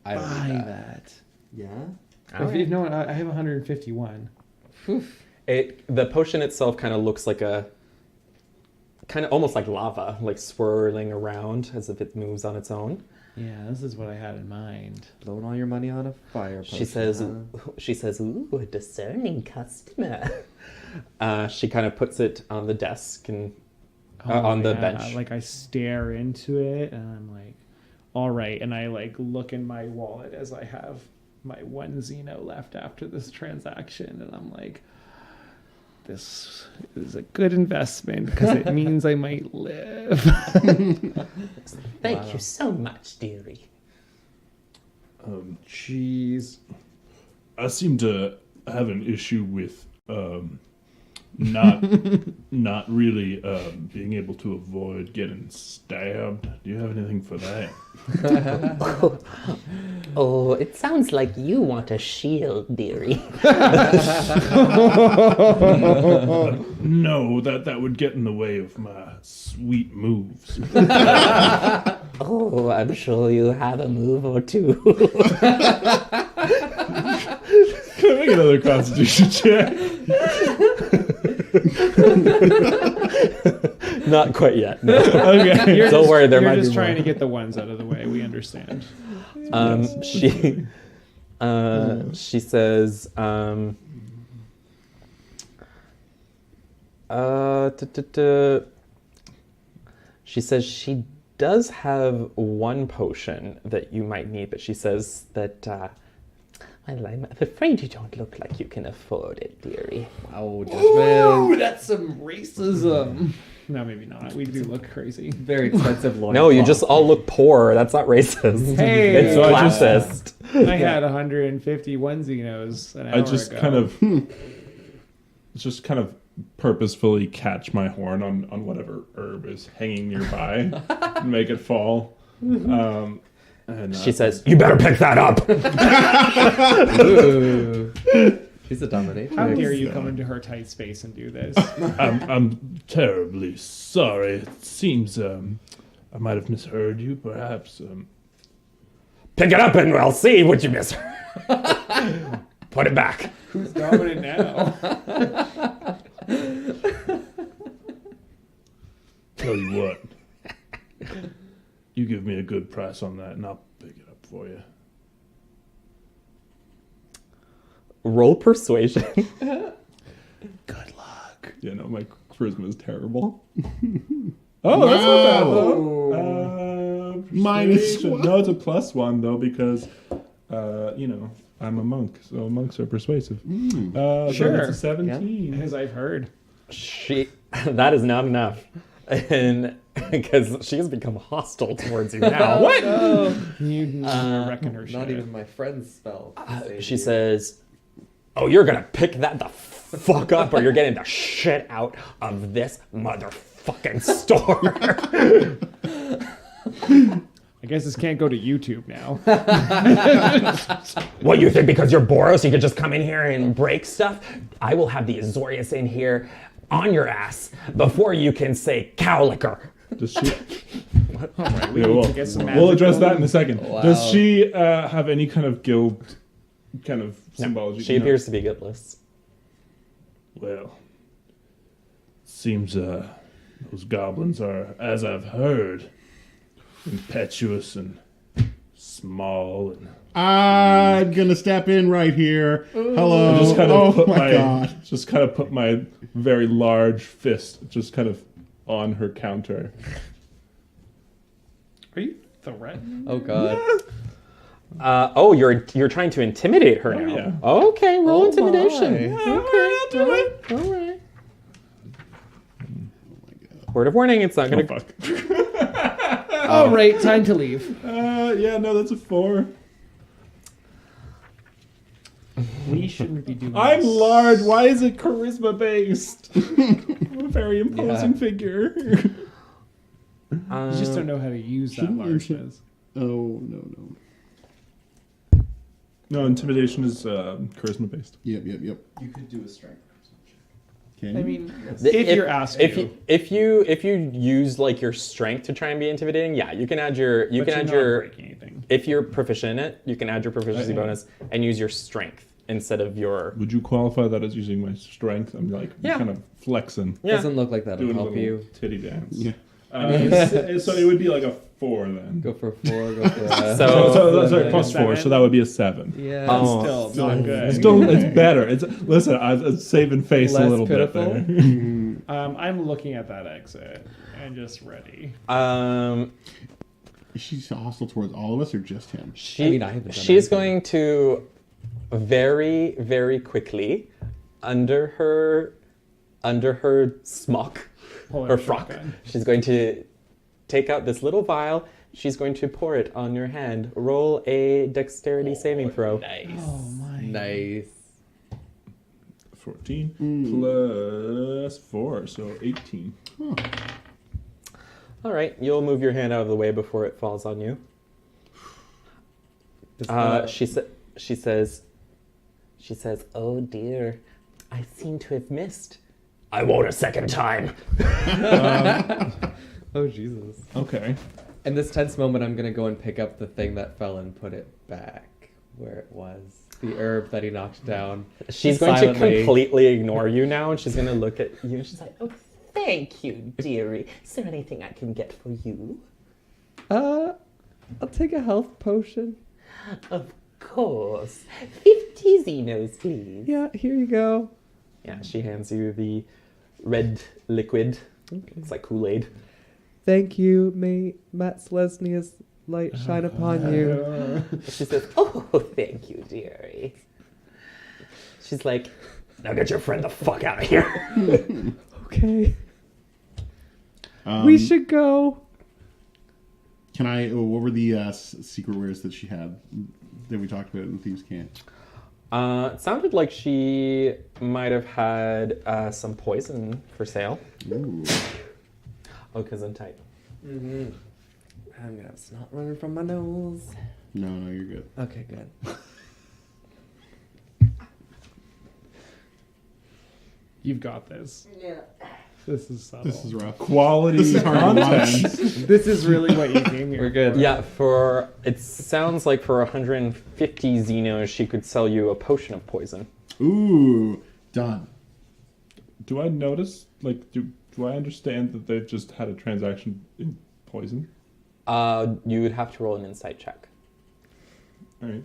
I don't buy need that. Yeah? All If you right. know, I have 151. The potion itself kind of looks like kind of almost like lava, like swirling around as if it moves on its own. Yeah, this is what I had in mind. Blowing all your money on a fire potion. She says, huh? "Ooh, a discerning customer." She kind of puts it on the desk and on the bench. Like I stare into it and I'm like, all right. And I like look in my wallet as I have my 1 Xeno left after this transaction. And I'm like, this is a good investment because it means I might live. Thank you so much, dearie. Jeez. I seem to have an issue with not really being able to avoid getting stabbed. Do you have anything for that? Oh, it sounds like you want a shield, dearie. No, that would get in the way of my sweet moves. Oh, I'm sure you have a move or two. Can I make another Constitution check? Not quite yet. No. Okay. Don't worry, there You're might just be trying more. to get the ones out of the way. We understand. She says, she says she does have 1 potion that you might need, but she says that, well, I'm afraid you don't look like you can afford it, dearie. Wow, judgment. That's some racism. No, maybe not. We do look crazy. Very expensive loin. No, you just all look poor. That's not racist. Hey! It's So I just- classist. I had 151 Xenos an hour I just ago. kind of purposefully catch my horn on whatever herb is hanging nearby and make it fall. And She says, you better pick that up. Ooh. She's a dominatrix. How dare you come into her tight space and do this? I'm terribly sorry. It seems I might have misheard you, perhaps. Pick it up and we'll see what you miss. Put it back. Who's dominant now? Tell you what, you give me a good price on that, and I'll pick it up for you. Roll persuasion. Good luck. Yeah, no, my charisma is terrible. Oh, that's not bad though. Minus Persuasion. one. No, it's a +1 though because, I'm a monk, so monks are persuasive. So Sure. that's a 17. As I've heard. That is not enough. And because she has become hostile towards you now. What? You reckon her shit. Not even my friend's spell. She says, oh, you're going to pick that the fuck up or you're getting the shit out of this motherfucking store. I guess this can't go to YouTube now. What, you think because you're Boros you could just come in here and break stuff? I will have the Azorius in here on your ass before you can say cow liquor. Does she? We Yeah, need to get some we'll magic address that going. in a second. Wow. Does she have any kind of guild kind of symbology? She appears to be guiltless. Well, seems those goblins are, as I've heard, impetuous and small and. I'm gonna step in right here. Hello. I just kind of Oh my god. just kind of put my very large fist just kind of on her counter. Are you threatening? Oh god. You're trying to intimidate her now. yeah. Okay, roll Oh intimidation. my. Okay, all right. Word of warning, it's not Oh, gonna. fuck. All right, time to leave. Yeah, no, that's a 4. We shouldn't be doing I'm this. large. Why is it charisma based? I'm a very imposing figure. You just don't know how to use that Shouldn't you largeness. Oh, no. No, intimidation is charisma based. Yep. You could do a strength. Okay. I mean, Th- if you're asked if to. you if you use like your strength to try and be intimidating, yeah, you can add your But you're not breaking anything. if you're proficient in it, you can add your proficiency Okay. bonus and use your strength instead of your Would you qualify that as using my strength? I'm like Yeah. kind of flexing, yeah. Doesn't look like that'll doing a help little you. titty dance. Yeah. So it would be like a 4 then. Go for 4. Go for a... So- Sorry, plus 4, so that would be a 7. Yeah. Oh. Still not good. Still, it's better. Listen, I'm saving face Less a little pitiful? bit there. I'm looking at that exit and just ready. Is she hostile towards all of us or just him? She, I mean, I haven't done she's anything. going to very, very quickly under her smock, Pull out her a frock. shotgun. She's going to take out this little vial. She's going to pour it on your hand. Roll a dexterity saving throw. Nice. Oh my. Nice. 14 plus 4, so 18. All right, you'll move your hand out of the way before it falls on you. She says, "Oh dear, I seem to have missed. I won't a second time." Oh, Jesus. Okay. In this tense moment, I'm going to go and pick up the thing that fell and put it back where it was. The herb that he knocked down. She's going to Silently. completely ignore you now, and she's going to look at you, and she's like, "Oh, thank you, dearie. Is there anything I can get for you?" I'll take a health potion. Of course. 50 Xenos, please. Yeah, here you go. Yeah, she hands you the red liquid. Okay. It's like Kool-Aid. Thank you. May Matt Selesnia's light shine upon you. She says, "Oh, thank you, dearie." She's like, "Now get your friend the fuck out of here." Okay. We should go. Can I? What were the secret wares that she had that we talked about in Thieves' Cant? It sounded like she might have had some poison for sale. Ooh. Oh, because I'm tight. Mm-hmm. I'm gonna have snot running from my nose. No, you're good. Okay, good. You've got this. Yeah. This is subtle. This is rough. Quality This is hard to content. watch. This is really what you came here. We're good. Yeah, it sounds like for 150 Xenos, she could sell you a potion of poison. Ooh, done. Do I notice, like, do I understand that they've just had a transaction in poison? You would have to roll an insight check. All right.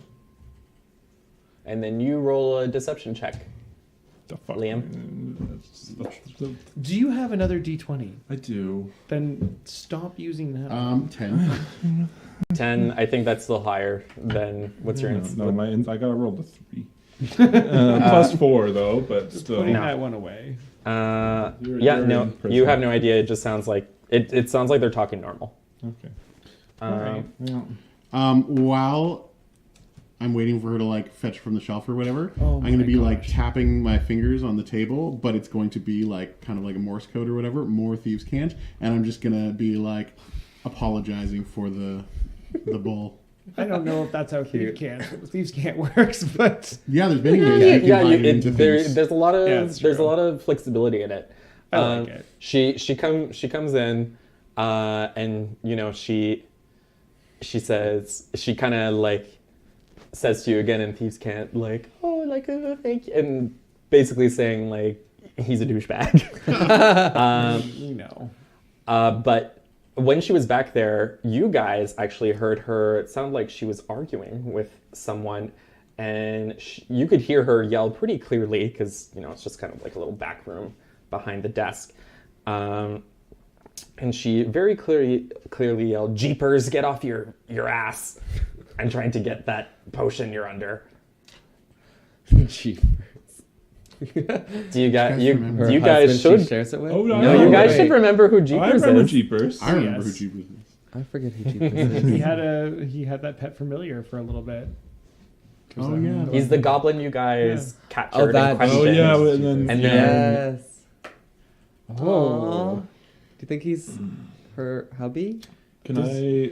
And then you roll a deception check. The fuck? Liam? Do you have another D20? I do. Then stop using that. 10. 10, I think that's still higher than what's your No, I gotta roll the 3. Plus 4 though, but still. Putting no. that one away. You're no, in you have person. no idea. It just sounds like it sounds like they're talking normal. Okay. Alright. Yeah. While I'm waiting for her to like fetch from the shelf or whatever, Oh I'm going to my be like gosh. tapping my fingers on the table, but it's going to be like kind of like a Morse code or whatever, more Thieves' Cant, and I'm just going to be like apologizing for the bull. I don't know if that's how Thieves Can't works, but Yeah, there's many ways Yeah, you can buy into thieves. there's a lot of Yeah, it's there's a true. lot of flexibility in it. I like it. She comes in, and you know she says she kind of like says to you again in Thieves' Cant like, "Oh, like thank you," and basically saying like he's a douchebag. you know. But when she was back there, you guys actually heard her. It sounded like she was arguing with someone, and you could hear her yell pretty clearly because you know it's just kind of like a little back room behind the desk. And she very clearly yelled, "Jeepers, get off your ass!" and trying to get that potion you're under. Jeepers. Do you guys remember Her you guys husband she should shares it with? Oh, no, no, you guys wait. should remember who Jeepers I remember is. Jeepers. I remember who Yes. Jeepers is. I forget who Jeepers is. he had that pet familiar for a little bit. Oh yeah. He's the goblin you guys captured Oh, that- and questioned. Oh yeah, and then Yes. Oh. Do you think he's her hubby? can I?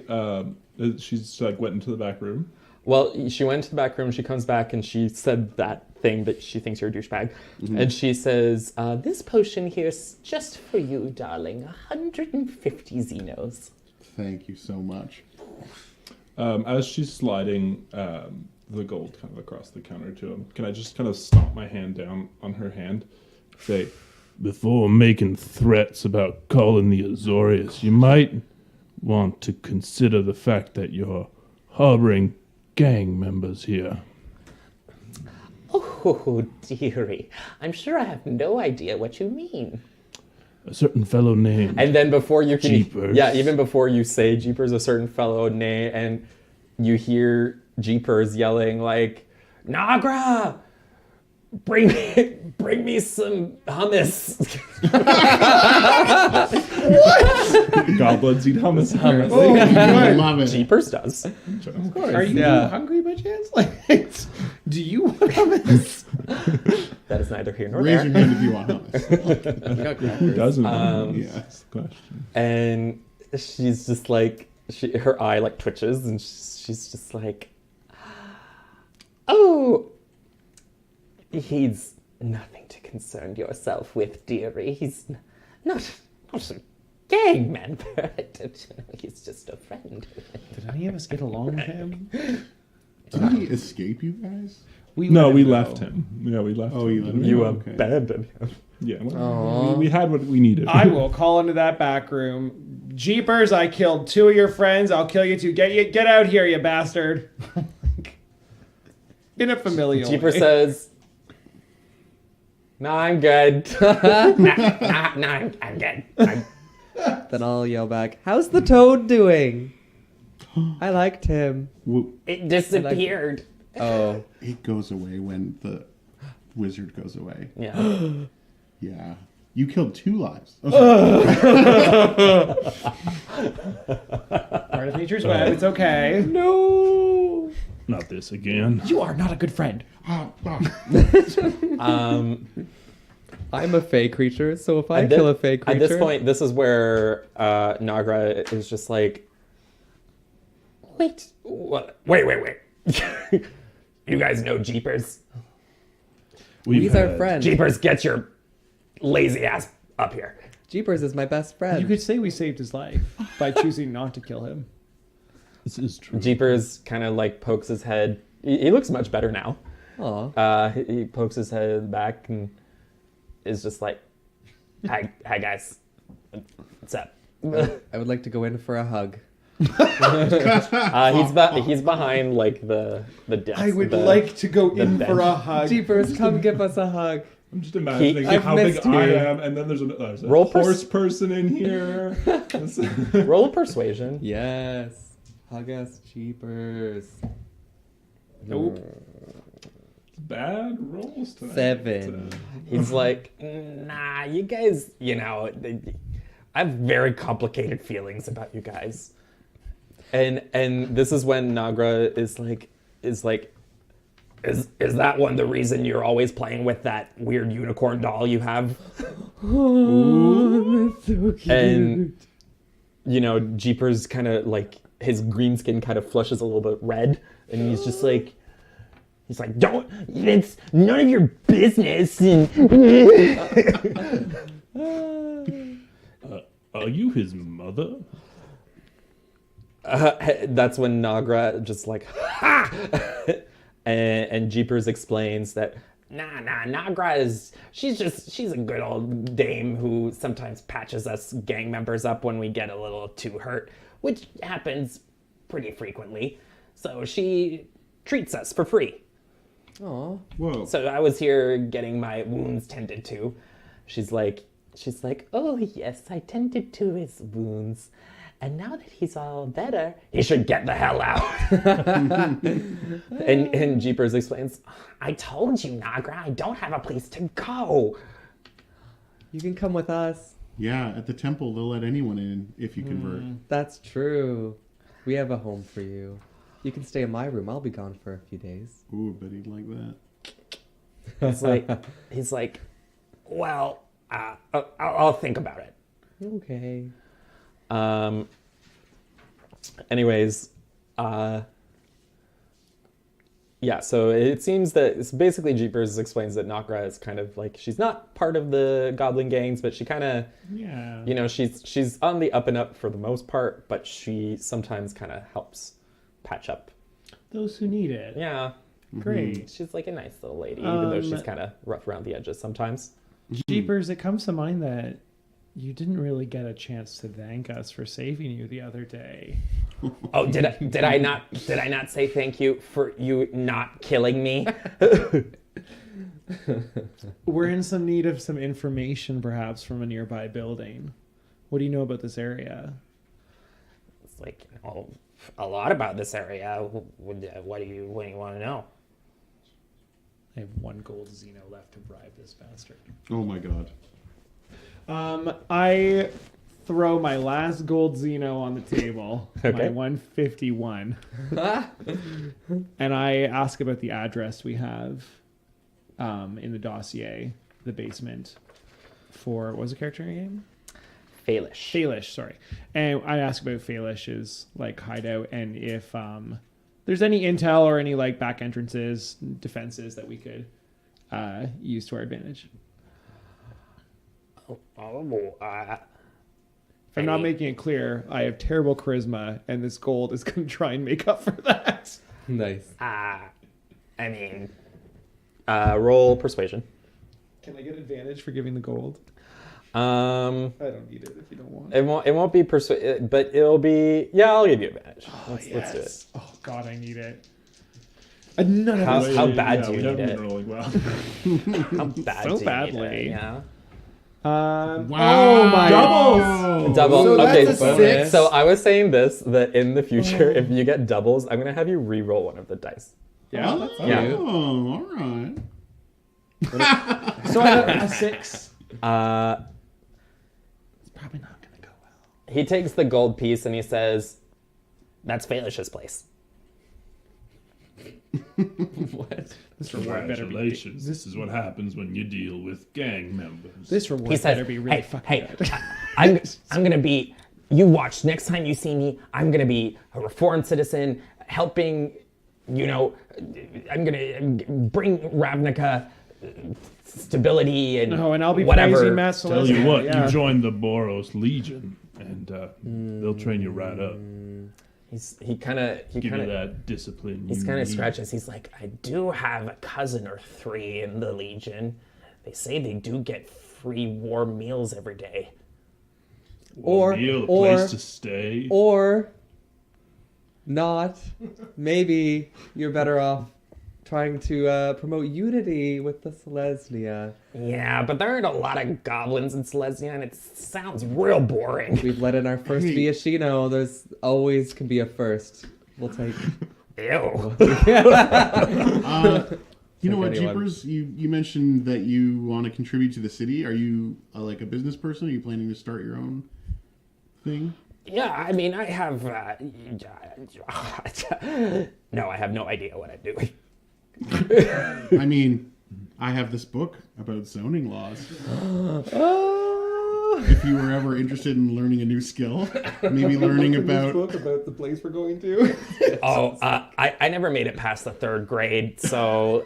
She's like went into the back room. Well, she went to the back room, she comes back, and she said that thing that she thinks you're a douchebag. And she says, this potion here's just for you, darling. 150 Xenos. Thank you so much. As she's sliding the gold kind of across the counter to him, can I just kind of stomp my hand down on her hand? Say, before making threats about calling the Azorius, you might want to consider the fact that you're harboring gang members here. Oh, dearie. I'm sure I have no idea what you mean. A certain fellow named And then before you can... Jeepers. Yeah, even before you say Jeepers, a certain fellow name, and you hear Jeepers yelling like, Nagra! Bring me some hummus. goblins eat hummus. Oh, I love it. Jeepers does. Are you hungry by chance? Like, do you want hummus? That is neither here nor Raise there. your hand if you want hummus. Who doesn't? Yeah. That's the question. And she's just like, her eye like twitches, and she's just like, oh, he's nothing to concern yourself with, dearie. He's not a gang member. He's just a friend. Did any of us get along with him? Didn't he escape you guys? We let him left go. him. Yeah, we left Oh, him. you let him You go, okay. abandoned him. Yeah, well, we had what we needed. I will call into that back room. Jeepers, I killed 2 of your friends. I'll kill you too. Get out here, you bastard. In a familial Jeepers way. says, no, I'm good. No, I'm good. Then I'll yell back, how's the toad doing? I liked him. It disappeared. Oh. It goes away when the wizard goes away. Yeah. Yeah. You killed 2 lives. Part of nature's web. It's okay. No. Not this again. You are not a good friend. I'm a fey creature, so if I At thi- kill a fey creature... At this point, this is where Nagra is just like, wait. You guys know Jeepers? He's our friend. Jeepers, get your lazy ass up here. Jeepers is my best friend. You could say we saved his life by choosing not to kill him. This is true. Jeepers kind of like pokes his head. He looks much better now. Aw. He pokes his head back and is just like, hi guys. What's up? I would like to go in for a hug. He's behind like the desk. I would like to go in bench. for a hug. Jeepers, come give us a hug. I'm just imagining I've how big missed I you. am, and then there's a Roll horse person in here. Roll persuasion. Yes. Hug us, Jeepers. Nope. Bad rolls tonight. 7. He's like, nah, you guys, I have very complicated feelings about you guys. And this is when Nagra is like, is that one the reason you're always playing with that weird unicorn doll you have? Oh, that's so cute. And Jeepers kind of like his green skin kind of flushes a little bit red, and he's just like, don't, it's none of your business. And Are you his mother? that's when Nagra just like, ha! and Jeepers explains that, nah, Nagra she's a good old dame who sometimes patches us gang members up when we get a little too hurt, which happens pretty frequently. So she treats us for free. Aw. Whoa. So I was here getting my wounds tended to. She's like, oh yes, I tended to his wounds. And now that he's all better, he should get the hell out. and Jeepers explains, I told you, Nagra, I don't have a place to go. You can come with us. Yeah, at the temple, they'll let anyone in if you convert. That's true. We have a home for you. You can stay in my room. I'll be gone for a few days. Ooh, but he'd like that. He's like, well, I'll think about it. Okay. Anyways, yeah, so it seems that it's basically Jeepers explains that Nakra is kind of like, she's not part of the goblin gangs, but she kind of, Yeah. you know, she's on the up and up for the most part, but she sometimes kind of helps patch up. Those who need it. Yeah, Great. she's like a nice little lady, even though she's kind of rough around the edges sometimes. Jeepers, it comes to mind that you didn't really get a chance to thank us for saving you the other day. Oh, did I not say thank you for you not killing me? We're in some need of some information, perhaps, from a nearby building. What do you know about this area? It's like, oh, a lot about this area. What do you want to know? I have 1 gold Xeno left to bribe this bastard. Oh my god. I throw my last gold Xeno on the table, Okay. my 151, and I ask about the address we have in the dossier, the basement, for, what was the character in the game? Falish. Falish, sorry. And I ask about Falish's like hideout and if there's any intel or any like back entrances, defenses that we could use to our advantage. If I'm not making it clear, I have terrible charisma, and this gold is going to try and make up for that. Nice. Roll persuasion. Can I get advantage for giving the gold? I don't need it if you don't want it. It won't be but it'll be. Yeah, I'll give you advantage. Let's do it. Oh God, I need it. None of How- this. how bad do we you haven't need been it? rolling well. How bad So do you need badly. it? Yeah. Wow. Oh my Double. So okay. that's a 6. So I was saying this that in the future, if you get doubles, I'm gonna have you re-roll one of the dice. Yeah. Oh, That's Yeah. all right. So I have a 6. It's probably not going to go well. He takes the gold piece and he says, "That's Falish's place." What? This reward better be. Congratulations. This is what happens when you deal with gang members. This reward He says, better be really "Hey, fucking good. I'm gonna be. You watch. Next time you see me, I'm gonna be a reformed citizen, helping. You know, I'm gonna bring Ravnica stability and No, and I'll be whatever." praising Matt Tell you Selesnya, what, yeah. you join the Boros Legion, and they'll train you right up. He kind of Give you that discipline. He's you kind of need. scratches. He's like, "I do have a cousin or 3 in the Legion. They say they do get free warm meals every day." Warm meal, a place to stay. Or not. Maybe you're better off trying to promote unity with the Selesnya. Yeah, but there aren't a lot of goblins in Selesnya, and it sounds real boring. We've let in our first Viashino. There's always can be a first. We'll take. Ew. You know what, anyone. Jeepers? You mentioned that you want to contribute to the city. Are you like a business person? Are you planning to start your own thing? Yeah, I mean, I have. No, I have no idea what I'm doing. I mean, I have this book about zoning laws. If you were ever interested in learning a new skill, maybe learning about... about the place we're going to. Oh, I never made it past the 3rd grade, so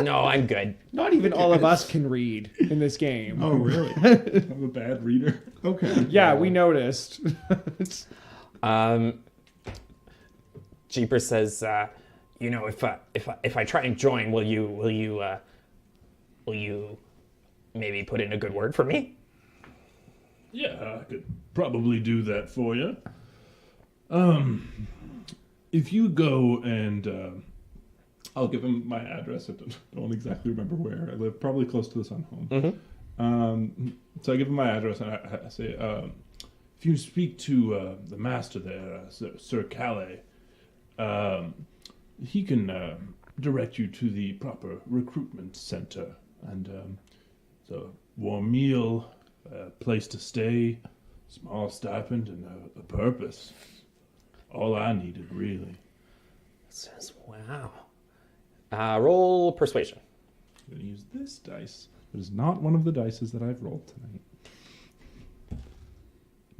no, I'm good. Not even all of us can read in this game. Oh, really? I'm a bad reader. Okay. Yeah, we noticed. Jeeper says, you know, if I try and join, will you maybe put in a good word for me? Yeah, I could probably do that for you. If you go and I'll give him my address. I don't exactly remember where I live. Probably close to the Sun Home. So I give him my address and I say, if you speak to the master there, Sir Calais, he can direct you to the proper recruitment center, and so warm meal, a place to stay, small stipend, and a purpose. All I needed, really. Says, wow. Roll persuasion. I'm going to use this dice. It is not one of the dices that I've rolled tonight.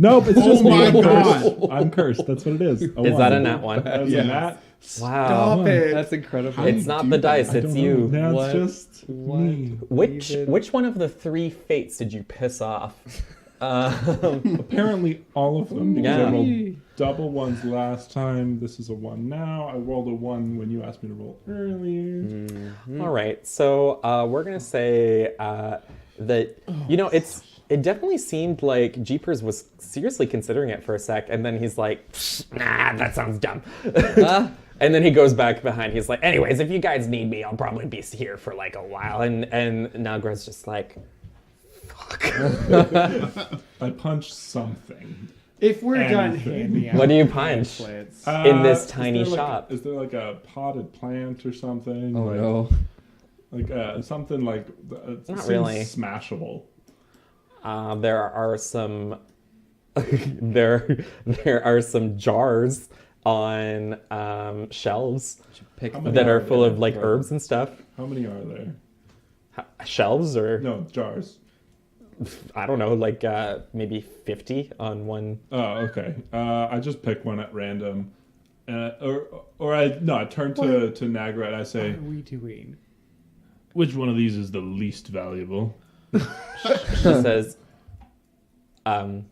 Nope, it's just me. my I'm God. cursed. I'm cursed. That's what it is. Is that a nat one? That's Yes. a nat. Wow. Stop it. That's incredible. It's not the dice, I it's don't you. know. What? That's just me. Which one of the 3 fates did you piss off? Apparently all of them. Because Yeah. I rolled double ones last time. This is a 1 now. I rolled a 1 when you asked me to roll earlier. All right, so we're gonna say that it definitely seemed like Jeepers was seriously considering it for a sec, and then he's like, "Nah, that sounds dumb." And then he goes back behind. He's like, "Anyways, if you guys need me, I'll probably be here for like a while." And Nagra's just like, "Fuck." I punched something. If we're done Anything. handing out What do you punch? pamphlets, In this Is tiny there, like, shop. Is there like a potted plant or something? Oh like, no. Like something like Not seems really. smashable. There are some there are some jars on shelves Pick How many that are there? full of like herbs and stuff. How many are there? Shelves or No, jars. I don't know, like maybe 50 on one. Oh, okay. I just pick one at random. I turn to Nagra and I say, what are we doing? which one of these is the least valuable? She says, I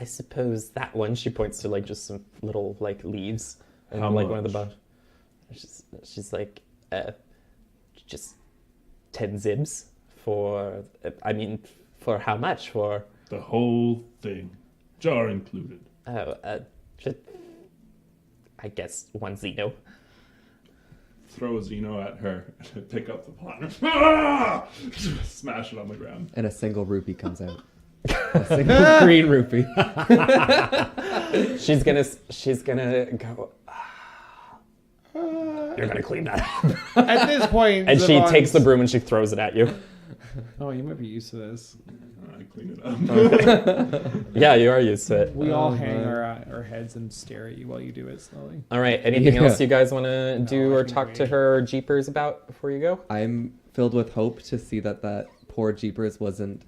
suppose that one. She points to like just some little like leaves and How like one of the much? bugs. She's like, just 10 zibs for. I mean, for how much? For The whole thing, jar included. just, I guess 1 zeno. Throw a Xeno at her, pick up the pot, ah! Smash it on the ground. And a single rupee comes out. A single green rupee. She's gonna go. You're gonna clean that up. At this point, And she Zavon's- takes the broom and she throws it at you. Oh, you might be used to this. I clean it up. Yeah, you are used to it. We all hang man. our heads and stare at you while you do it slowly. All right. Anything Yeah. else you guys want to do I or think talk to we- her or Jeepers about before you go? I'm filled with hope to see that poor Jeepers wasn't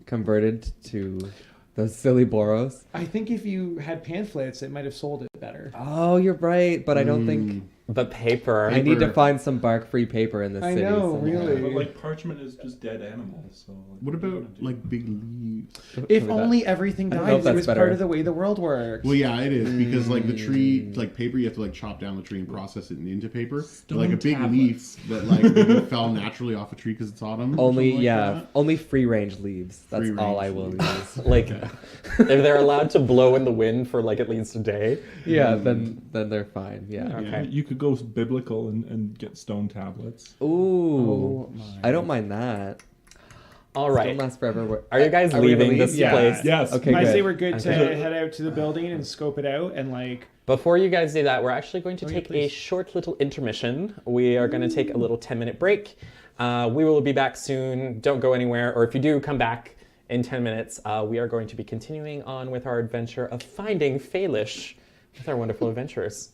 converted to those silly Boros. I think if you had pamphlets, it might have sold it better. Oh, you're right, but I don't think But paper. I need to find some bark-free paper in this I city. know, somewhere. really. But like parchment is just dead animals. So like, What are you about gonna do? like big leaves? If Look at only everything I don't know if died. It that's was better. part of the way the world works. Well, yeah, it is because like the tree, like paper, you have to like chop down the tree and process it into paper. But, like a big tablets. leaf that like maybe fell naturally off a tree because it's autumn. or Only something like that. only free-range leaves. That's Free all range I will leaves. use. Like, if they're allowed to blow in the wind for like at least a day. Yeah, then they're fine. Yeah. Okay. You could go biblical and get stone tablets. Ooh, Oh my. I don't mind that. All Don't right. last forever. Are you guys Are we gonna leaving leave? this Yeah. place? Yes. Okay, I good. say we're good to Okay. head out to the building and scope it out and like. Before you guys do that, we're actually going to Oh, yeah, take a please. short little intermission. We are going to take a little 10-minute break. We will be back soon. Don't go anywhere. Or if you do, come back in 10 minutes. We are going to be continuing on with our adventure of finding FALISH with our wonderful adventurers.